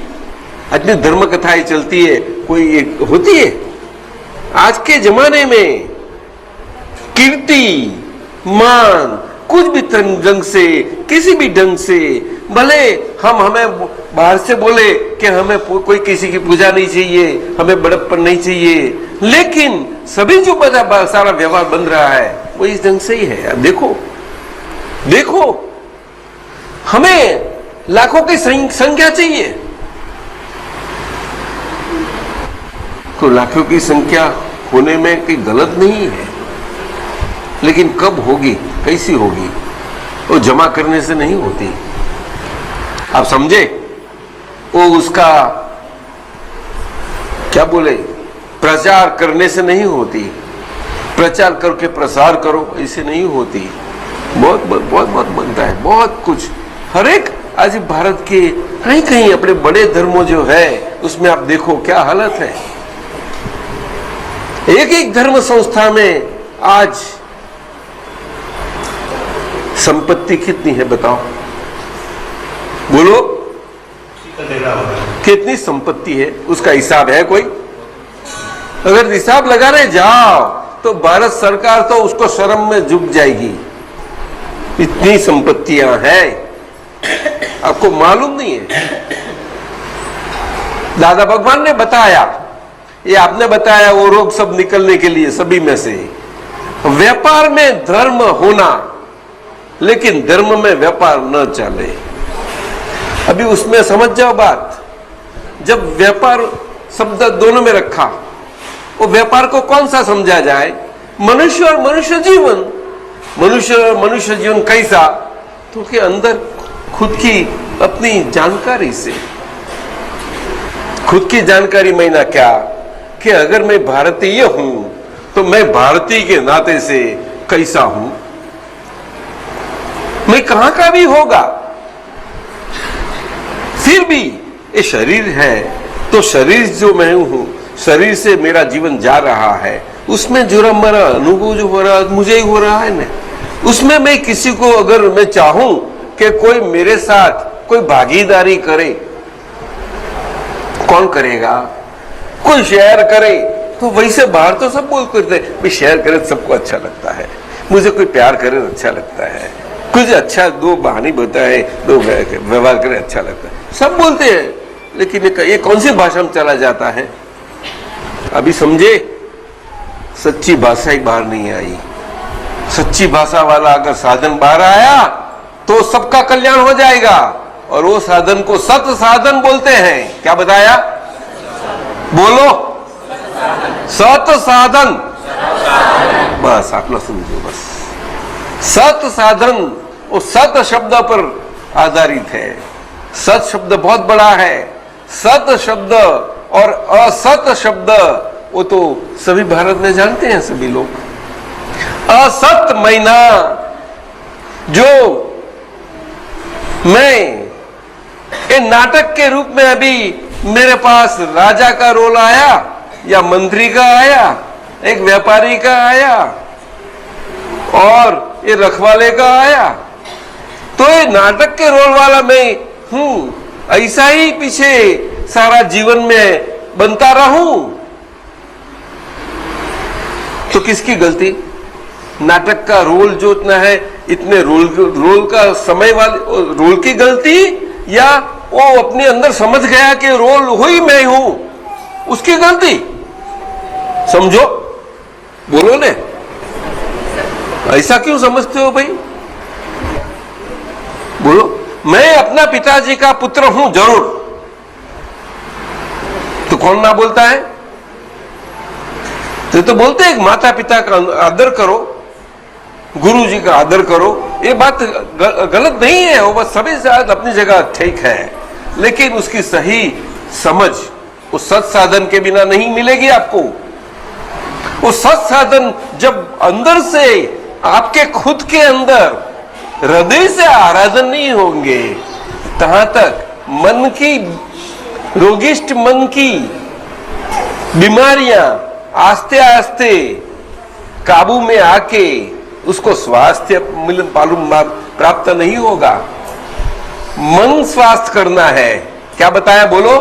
Speaker 1: इतनी धर्म कथाएं चलती है, कोई एक होती है? आज के जमाने में कीर्ति, मान, कुछ भी ढंग से, किसी भी ढंग से, भले हमें बाहर से बोले कि हमें कोई किसी की पूजा नहीं चाहिए, हमें बड़प्पन नहीं चाहिए, लेकिन सभी जो सारा व्यवहार बन रहा है वो इस ढंग से ही है। अब देखो देखो, हमें लाखों की संख्या चाहिए, तो लाखों की संख्या होने में कोई गलत नहीं है, लेकिन कब होगी, कैसी होगी, वो जमा करने से नहीं होती। आप समझे? वो उसका क्या बोले, प्रचार करने से नहीं होती, प्रचार करके प्रसार करो ऐसे नहीं होती। बहुत बहुत बहुत बनता है, बहुत कुछ। हर एक आज भारत के कहीं कहीं अपने बड़े धर्मों जो है उसमें आप देखो क्या हालत है। एक एक धर्म संस्था में आज संपत्ति कितनी है बताओ, बोलो, कितनी संपत्ति है? उसका हिसाब है कोई? अगर हिसाब लगाने जाओ तो भारत सरकार तो उसको शर्म में झुक जाएगी, इतनी संपत्तियां हैं, आपको मालूम नहीं है। दादा भगवान ने बताया, ये आपने बताया, वो रोग सब निकलने के लिए सभी में से व्यापार में धर्म होना, लेकिन धर्म में व्यापार न चले। अभी उसमें समझ जाओ बात, जब व्यापार शब्द दोनों में रखा, वो व्यापार को कौन सा समझा जाए? मनुष्य और मनुष्य जीवन। मनुष्य जीवन कैसा? तो के अंदर खुद की अपनी जानकारी से, खुद की जानकारी में ना क्या कि अगर मैं भारतीय हूं तो मैं भारतीय के नाते से कैसा हूं, मैं कहां का भी होगा, फिर भी ये शरीर है, तो शरीर जो मैं हूं, शरीर से मेरा जीवन जा रहा है, उसमें जो मेरा अनुभव जो हो रहा है मुझे ही हो रहा है ना, उसमें मैं किसी को अगर मैं चाहूं कि कोई मेरे साथ कोई भागीदारी करे, कौन करेगा? कोई शेयर करे, तो वैसे बाहर तो सब बोल करते हैं शेयर करे तो सबको अच्छा लगता है, मुझे कोई प्यार करे तो अच्छा लगता है, कुछ अच्छा दो बहाने बताए, दो व्यवहार करे अच्छा लगता है, सब बोलते हैं। लेकिन ये कौन सी भाषा में चला जाता है? अभी समझे, सच्ची भाषा ही बाहर नहीं आई। सच्ची भाषा वाला अगर साधन बाहर आया तो सबका कल्याण हो जाएगा, और वो साधन को सत साधन बोलते हैं। क्या बताया? बोलो, सत साधन। बस आप लोग समझो, बस सत साधन वो सत शब्द पर आधारित है। सत शब्द बहुत बड़ा है, सत शब्द और असत शब्द वो तो सभी भारत में जानते हैं सभी लोग। असत महीना जो मैं एक नाटक के रूप में अभी मेरे पास राजा का रोल आया या मंत्री का आया, एक व्यापारी का आया और ये रखवाले का आया, तो ये नाटक के रोल वाला मैं हूं, ऐसा ही पीछे सारा जीवन में बनता रहूं तो किसकी गलती? नाटक का रोल जो इतना है, इतने रोल का समय वाले रोल की गलती, या वो अपने अंदर समझ गया कि रोल हुई मैं हूं उसकी गलती? समझो, बोलो ने, ऐसा क्यों समझते हो भाई? बोलो। मैं अपना पिताजी का पुत्र हूं जरूर, तो कौन ना बोलता है? तो बोलते हैं माता पिता का आदर करो, गुरु जी का आदर करो, ये बात गलत नहीं है, वो बस सभी साथ अपनी जगह ठीक है, लेकिन उसकी सही समझ वो सत साधन के बिना नहीं मिलेगी आपको। वो सत साधन जब अंदर से आपके खुद के अंदर हृदय से आराधन नहीं होंगे, तहां तक मन की रोगिष्ट मन की बीमारियां आस्ते आस्ते काबू में आके उसको स्वास्थ्य मालूम प्राप्त नहीं होगा। मन स्वास्थ्य करना है, क्या बताया बोलो?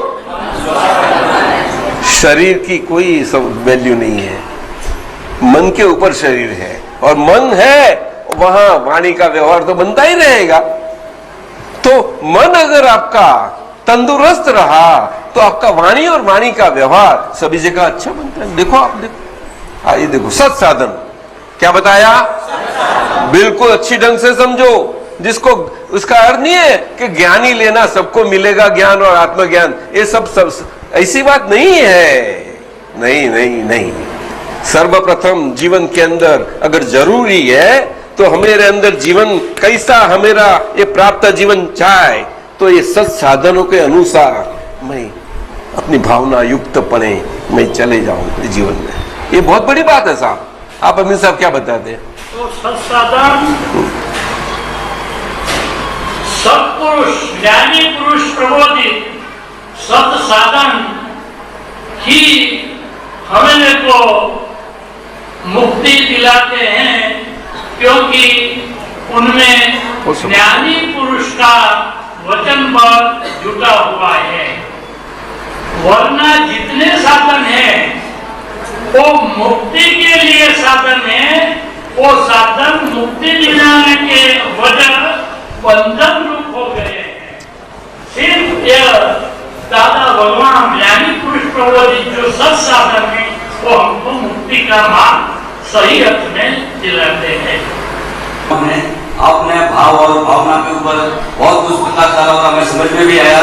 Speaker 1: शरीर की कोई वैल्यू नहीं है, मन के ऊपर शरीर है, और मन है वहां वाणी का व्यवहार तो बनता ही रहेगा। तो मन अगर आपका तंदुरुस्त रहा तो आपका वाणी और वाणी का व्यवहार सभी जगह अच्छा बनता है। देखो आप देखो, ये देखो सत साधन क्या बताया? बिल्कुल अच्छी ढंग से समझो, जिसको उसका अर्थ नहीं है कि ज्ञानी लेना सबको मिलेगा ज्ञान और आत्मज्ञान, ये सब ऐसी बात नहीं है। नहीं नहीं नहीं, सर्वप्रथम जीवन के अंदर अगर जरूरी है तो हमारे अंदर जीवन कैसा हमेरा ये प्राप्त जीवन चाहे, तो ये सत साधनों के अनुसार मैं अपनी भावना युक्त पने मैं चले जाऊं जीवन में। ये बहुत बड़ी बात है साहब। आप अमीर साहब क्या बताते हैं?
Speaker 2: तो सत्साधन सत्पुरुष ज्ञानी पुरुष प्रबोधित सत साधन ही हमें को मुक्ति दिलाते हैं, क्योंकि उनमें ज्ञानी पुरुष का वचन बल जुटा हुआ है। वरना जितने साधन हैं वो मुक्ति के लिए साधन है, वो साधन मुक्ति दिलाने के वजह बंधन रूप हो गए हैं। सिर्फ यह दादा भगवान ज्ञानी पुरुष प्रबोधित जो सत साधन है वो हमको मुक्ति का मार्ग सही अर्थ में दिलाते हैं।
Speaker 8: आपने भाव और भावना के ऊपर बहुत कुछ पता चला होगा, मैं समझ में भी आया,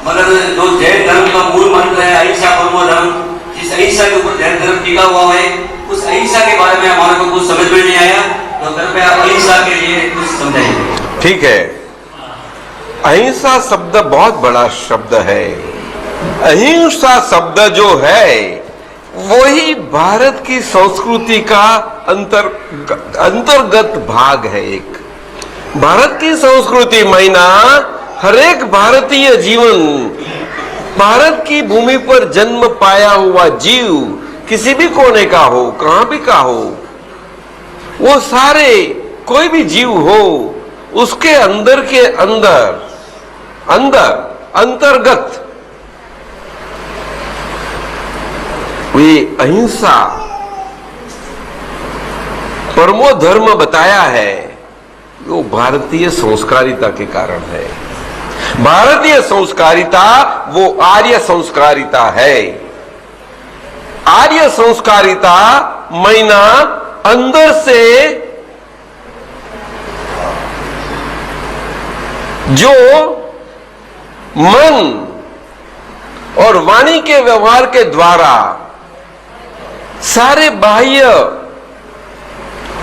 Speaker 8: मगर जो जैन धर्म का मूल मंत्र है अहिंसा परमो धर्म, जिस अहिंसा के ऊपर जैन धर्म टिका हुआ है, उस अहिंसा के बारे में हमारे को कुछ समझ में नहीं आया, तो कृपया अहिंसा के लिए कुछ समझाइए।
Speaker 1: ठीक है, अहिंसा शब्द बहुत बड़ा शब्द है। अहिंसा शब्द जो है वही भारत की संस्कृति का अंतर्गत भाग है। एक भारत की संस्कृति महीना हर एक भारतीय जीवन, भारत की भूमि पर जन्म पाया हुआ जीव किसी भी कोने का हो, कहां भी का हो, वो सारे कोई भी जीव हो, उसके अंदर के अंदर अंतर्गत वे अहिंसा परमो धर्म बताया है। वो भारतीय संस्कारिता के कारण है। भारतीय संस्कारिता वो आर्य संस्कारिता है। आर्य संस्कारिता महीना अंदर से जो मन और वाणी के व्यवहार के द्वारा सारे बाह्य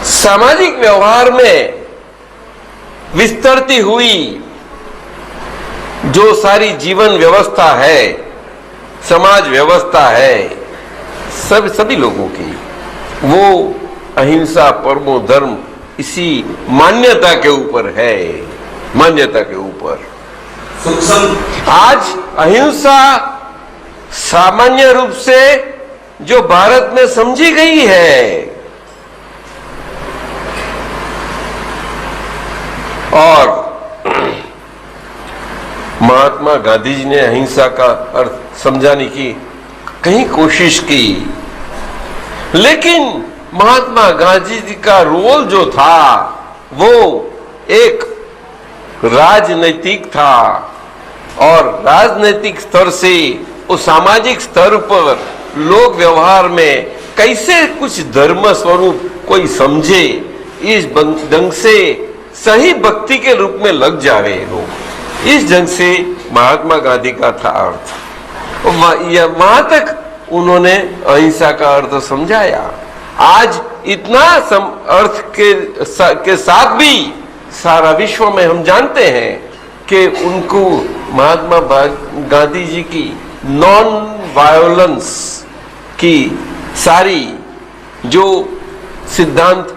Speaker 1: सामाजिक व्यवहार में विस्तरती हुई जो सारी जीवन व्यवस्था है समाज व्यवस्था है सभी लोगों की, वो अहिंसा परमो धर्म इसी मान्यता के ऊपर है, मान्यता के ऊपर। आज अहिंसा सामान्य रूप से जो भारत में समझी गई है, और महात्मा गांधी जी ने अहिंसा का अर्थ समझाने की कहीं कोशिश की, लेकिन महात्मा गांधी जी का रोल जो था वो एक राजनीतिक था, और राजनीतिक स्तर से उस सामाजिक स्तर पर लोक व्यवहार में कैसे कुछ धर्म स्वरूप कोई समझे, इस ढंग से सही भक्ति के रूप में लग जा रहे लोग, इस ढंग से महात्मा गांधी का था अर्थ। वहां तक उन्होंने अहिंसा का अर्थ समझाया। आज इतना अर्थ के साथ भी सारा विश्व में हम जानते हैं कि उनको महात्मा गांधी जी की नॉन वायलेंस की सारी जो सिद्धांत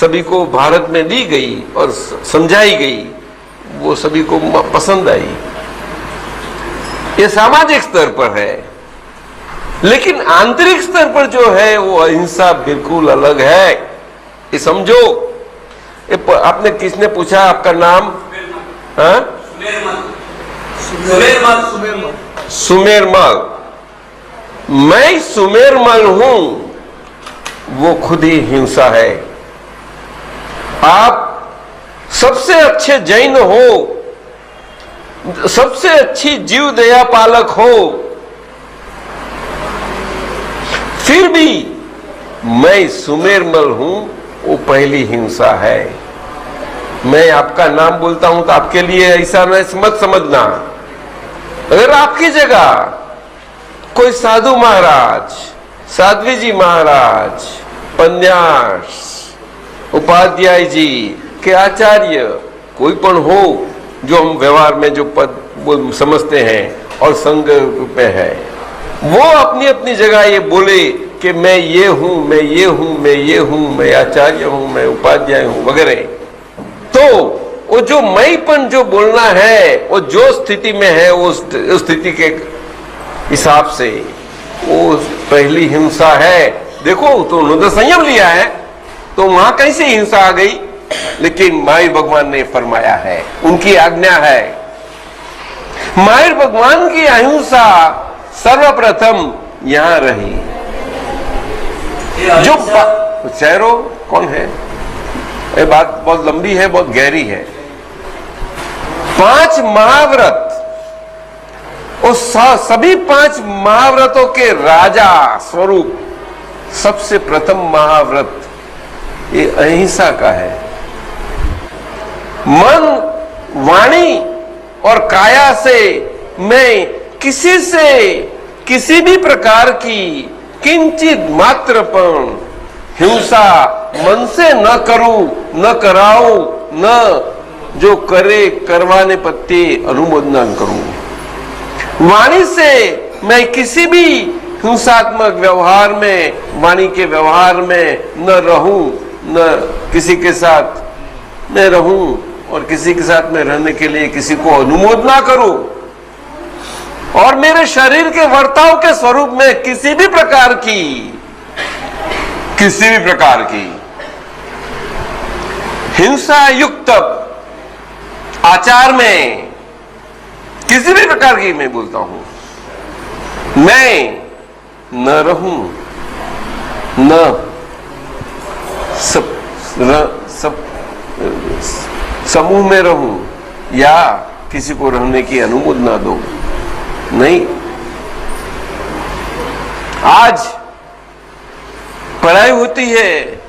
Speaker 1: सभी को भारत में दी गई और समझाई गई, वो सभी को पसंद आई। ये सामाजिक स्तर पर है, लेकिन आंतरिक स्तर पर जो है वो अहिंसा बिल्कुल अलग है। ये समझो, आपने किसने पूछा आपका नाम? सुमेरमल। मैं सुमेरमल हूं, वो खुद ही हिंसा है। आप सबसे अच्छे जैन हो, सबसे अच्छी जीव दया पालक हो, फिर भी मैं सुमेरमल हूं, वो पहली हिंसा है। मैं आपका नाम बोलता हूं तो आपके लिए ऐसा मत समझना। अगर आपकी जगह कोई साधु महाराज, साध्वी जी महाराज, पन्यास, उपाध्याय जी के आचार्य कोई पण हो, जो हम व्यवहार में जो पद वो समझते हैं और संघ में है, वो अपनी अपनी जगह ये बोले कि मैं ये हूं, मैं ये हूं, मैं ये हूं, मैं आचार्य हूं, मैं उपाध्याय हूं वगैरह, तो वो जो मैंपन जो बोलना है, वो जो स्थिति में है उस स्थिति के हिसाब से वो पहली हिंसा है। देखो, तो उन्होंने संयम लिया है, तो वहां कैसे हिंसा आ गई? लेकिन मायर भगवान ने फरमाया है, उनकी आज्ञा है। मायर भगवान की अहिंसा सर्वप्रथम यहां रही। जो चेहरो कौन है? ये बात बहुत लंबी है, बहुत गहरी है। 5 महाव्रत, उस सभी 5 महाव्रतों के राजा स्वरूप सबसे प्रथम महाव्रत ये अहिंसा का है। मन, वाणी और काया से मैं किसी से किसी भी प्रकार की किंचित मात्रपण हिंसा मन से न करूं, न कराऊं, न जो करे करवाने पत्ते अनुमोदन करूं। वाणी से मैं किसी भी हिंसात्मक व्यवहार में, वाणी के व्यवहार में न रहूं, न किसी के साथ न रहूं, और किसी के साथ में रहने के लिए किसी को अनुमोदन ना करूं, और मेरे शरीर के वर्ताव के स्वरूप में किसी भी प्रकार की हिंसा युक्त आचार में किसी भी प्रकार की, मैं बोलता हूं, मैं न रहूं, न सब समूह में रहूं, या किसी को रहने की अनुमति ना दो। नहीं, आज पढ़ाई होती है,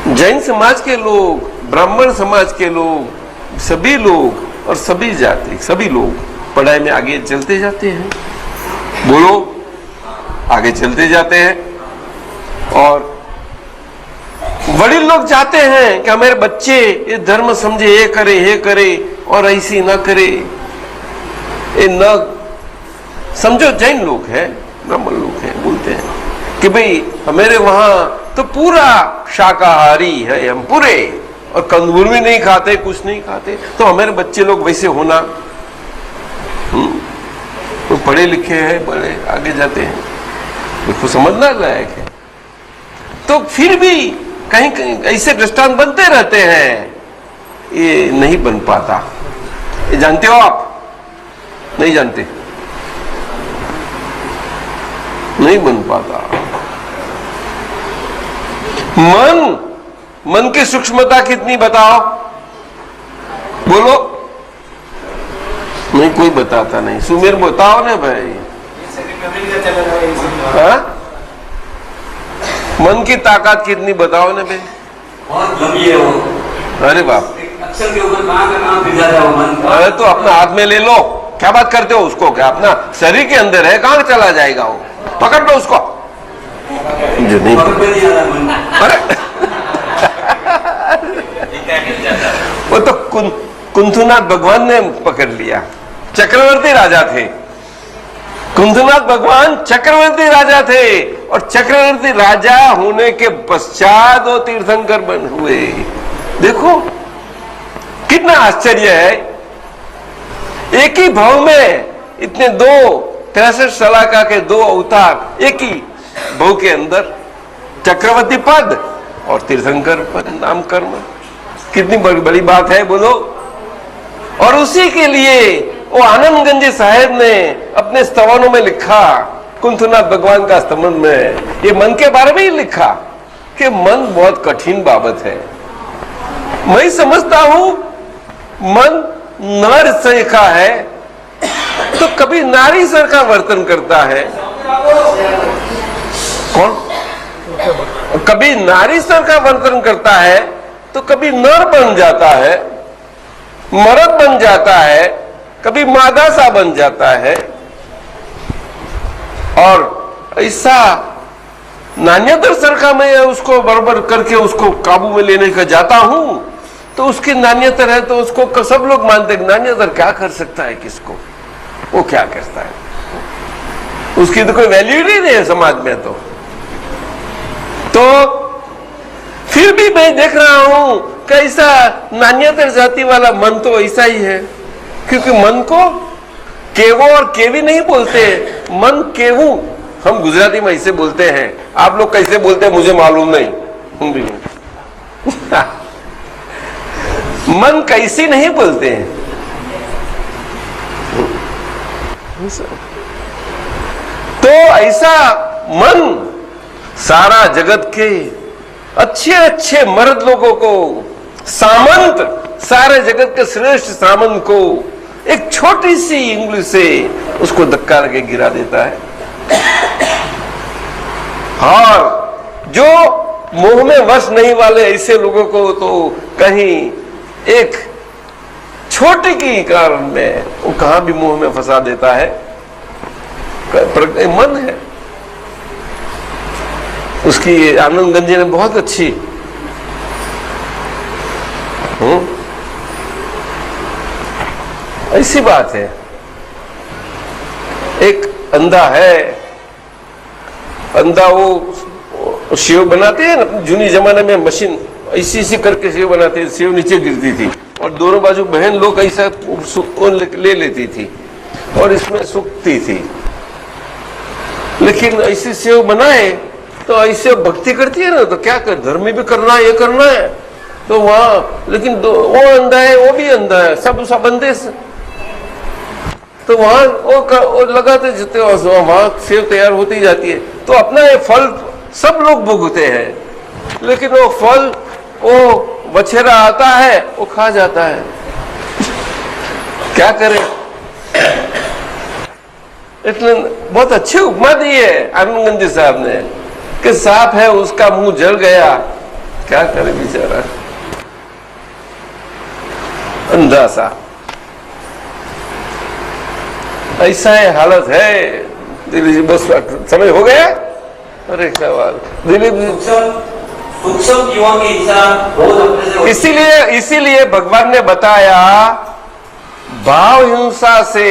Speaker 1: जैन समाज के लोग, ब्राह्मण समाज के लोग, सभी लोग और सभी जाति, सभी लोग पढ़ाई में आगे चलते जाते हैं। बोलो, आगे चलते जाते हैं, और बड़े लोग चाहते हैं कि हमारे बच्चे ये धर्म समझे, ये करे, और ऐसी न करे, ये न समझो जैन लोग हैं, ब्राह्मण लोग हैं, बोलते हैं कि भाई हमारे वहां तो पूरा शाकाहारी है, हम पूरे, और कंदमूल भी नहीं खाते, कुछ नहीं खाते, तो हमारे बच्चे लोग वैसे होना। तो पढ़े लिखे हैं, बड़े आगे जाते हैं, उसको समझना लायक है। तो फिर भी कहीं कहीं ऐसे दृष्टांत बनते रहते हैं, ये नहीं बन पाता। ये जानते हो आप? नहीं जानते? नहीं बन पाता। मन की सूक्ष्मता कितनी बताओ, बोलो। नहीं, कोई बताता नहीं। सुमेर बताओ ना भाई। हाँ? मन की ताकत कितनी बताओ ना भाई।
Speaker 8: बहुत लंबी है वो।
Speaker 1: अरे बाप,
Speaker 8: अक्षर के ऊपर कहाँ का कहाँ फिर जाता है वो मन।
Speaker 1: अरे तो अपना हाथ में ले लो, क्या बात करते हो? उसको क्या अपना शरीर के अंदर है, कहाँ चला जाएगा वो? पकड़ लो उसको। जो नहीं
Speaker 8: पकड़ में नहीं आ रहा मन।
Speaker 1: अरे वो तो कुंथुनाथ भगवान ने पकड़ लिया, चक्रवर्ती राजा थे। कुंथुनाथ भगवान चक्रवर्ती राजा थे, और चक्रवर्ती राजा होने के पश्चात वो तीर्थंकर बन हुए। देखो कितना आश्चर्य है, एक ही भाव में इतने 63 सलाका के 2 अवतार, एक ही भाव के अंदर, चक्रवर्ती पद और तीर्थंकर पद, नाम कर्म, कितनी बड़ी बात है, बोलो। और उसी के लिए वो आनंदगंज साहेब ने अपने स्तवनों में लिखा, कुंथुनाथ भगवान का स्तवन में ये मन के बारे में ही लिखा कि मन बहुत कठिन बाबत है। मैं समझता हूं मन नर से का है तो कभी नारी सर का वर्तन करता है। कौन? कभी नारी सर का वर्तन करता है तो कभी नर बन जाता है, मर्द बन जाता है, कभी मादा सा बन जाता है। और ऐसा नान्यतर सर का मैं उसको बराबर करके उसको काबू में लेने का जाता हूं तो उसकी नान्यतर है, तो उसको सब लोग मानते हैं नान्यतर क्या कर सकता है, किसको, वो क्या करता है, उसकी तो कोई वैल्यू नहीं है समाज में। तो फिर भी मैं देख रहा हूं कैसा नान्यतर जाति वाला मन तो ऐसा ही है, क्योंकि मन को केवो और केवी नहीं बोलते, मन केवू हम गुजराती में ऐसे बोलते हैं। आप लोग कैसे बोलते हैं मुझे मालूम नहीं, मन कैसी नहीं बोलते हैं। तो ऐसा मन सारा जगत के अच्छे अच्छे मर्द लोगों को, सामंत, सारे जगत के श्रेष्ठ सामंत को एक छोटी सी इंगली से उसको धक्का लगे गिरा देता है। और जो मोह में वश नहीं वाले ऐसे लोगों को तो कहीं एक छोटी की कारण में वो कहां भी मोह में फंसा देता है। मन है उसकी। आनंदगंज ने बहुत अच्छी ऐसी बात है। एक अंधा है, अंधा वो सेव बनाते हैं ना, जूनी जमाने में मशीन ऐसी ऐसी करके सेव बनाते थे, सेव नीचे गिरती थी और दोनों बाजू बहन लोग ऐसा ले लेती थी और इसमें सूखती थी। लेकिन ऐसी सेव बनाए तो ऐसे भक्ति करती है ना, तो क्या कर, धर्म भी करना है, ये करना है, तो वहां लेकिन वो अंधा है, वो भी अंधा है, सब अंधे से, तो वहां वो लगाते जाते वहां सेव तैयार होती जाती है। तो अपना ये फल सब लोग भुगते हैं, लेकिन वो फल वो बछेरा आता है वो खा जाता है। क्या करें? इतने बहुत अच्छी उपमा दी है आनंदगंज साहब ने कि सांप है उसका मुंह जल गया, क्या करे बेचारा अंधा सा। ऐसा है, हालत है दिलीप जी। बस समय हो गया। अरे क्या बात दिलीप जी,
Speaker 8: सूक्ष्म जीवों की इच्छा बहुत अपने से
Speaker 1: इसीलिए भगवान ने बताया भाव हिंसा से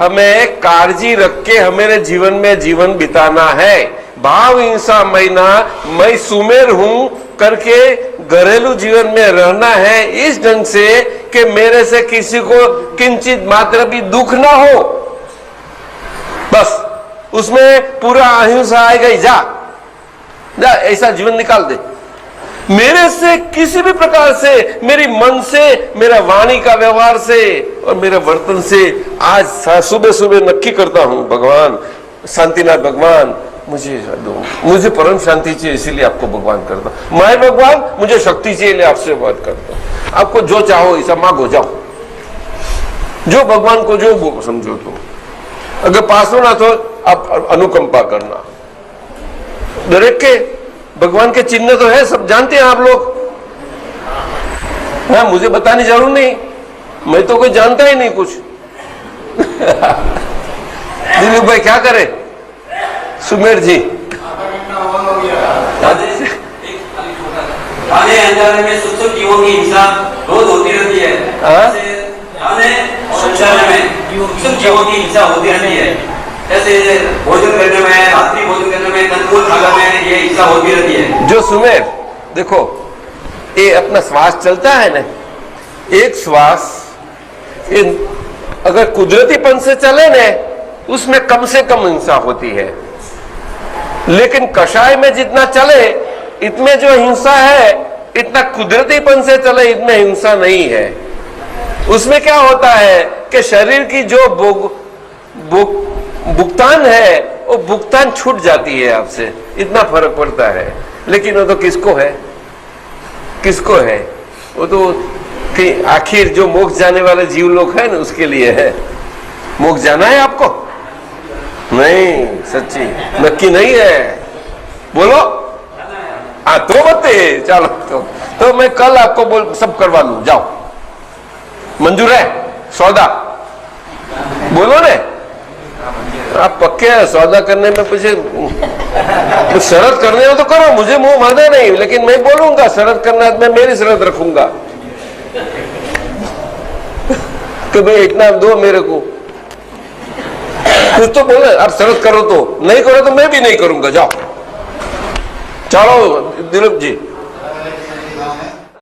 Speaker 1: हमें काळजी रख के हमें जीवन में जीवन बिताना है। भाव हिंसा महीना मैं सुमेर हूं करके घरेलू जीवन में रहना है इस ढंग से कि मेरे से किसी को किंचित मात्र भी दुख ना हो। बस उसमें पूरा अहिंसा आएगा ही, जा ऐसा जीवन निकाल दे। मेरे से किसी भी प्रकार से, मेरी मन से, मेरा वाणी का व्यवहार से और मेरे वर्तन से आज सुबह सुबह नक्की करता हूं, भगवान शांतिनाथ भगवान मुझे परम शांति चाहिए, इसीलिए आपको भगवान करता हूं। मैं भगवान मुझे शक्ति चाहिए, इसलिए आपसे बात करता हूं। आपको जो चाहो ऐसा मांगो, जाओ जो भगवान को जो समझो। तो अगर पास हो ना तो आप अनुकंपा करना। दरेक के भगवान के चिन्ह तो है, सब जानते हैं आप लोग। हाँ, मुझे बताने जरूर नहीं, मैं तो कोई जानता ही नहीं कुछ। दिलीप भाई क्या करे? सुमेर जी
Speaker 8: थाने अंजाने में सूक्ष्म जीवों की हिंसा रोज होती रहती है। थाने शौचालय में सूक्ष्म जीवों की हिंसा होती रहती है। जैसे भोजन करने में, रात्रि भोजन करने में, कंदमूल खाने में ये हिंसा होती रहती है।
Speaker 1: जो सुमेर देखो, ये अपना श्वास चलता है ना, एक श्वास अगर कुदरतीपन से चले ना उसमें कम से कम हिंसा होती है, लेकिन कषाय में जितना चले इतने जो हिंसा है, इतना कुदरतीपन से चले इतने हिंसा नहीं है। उसमें क्या होता है कि शरीर की जो भुगतान है वो भुगतान छूट जाती है आपसे, इतना फर्क पड़ता है। लेकिन वो तो किसको है, किसको है? वो तो कि आखिर जो मोक्ष जाने वाले जीव लोग हैं ना उसके लिए है। मोक्ष जाना है आपको? नहीं, सच्ची नक्की नहीं है, बोलो। हाँ तो बते चलो, तो मैं कल आपको बोल सब करवा लूं, जाओ। मंजूर है सौदा? बोलो ने, आप पक्के हैं सौदा करने में? कुछ शरत करने हो तो करो, मुझे मुंह मारना नहीं, लेकिन मैं बोलूंगा शरत करना है, मैं मेरी शरत रखूंगा कि भाई इतना दो मेरे को। कुछ तो बोले, आप शरत करो तो, नहीं करो तो मैं भी नहीं करूंगा, जाओ। चलो दिलीप जी।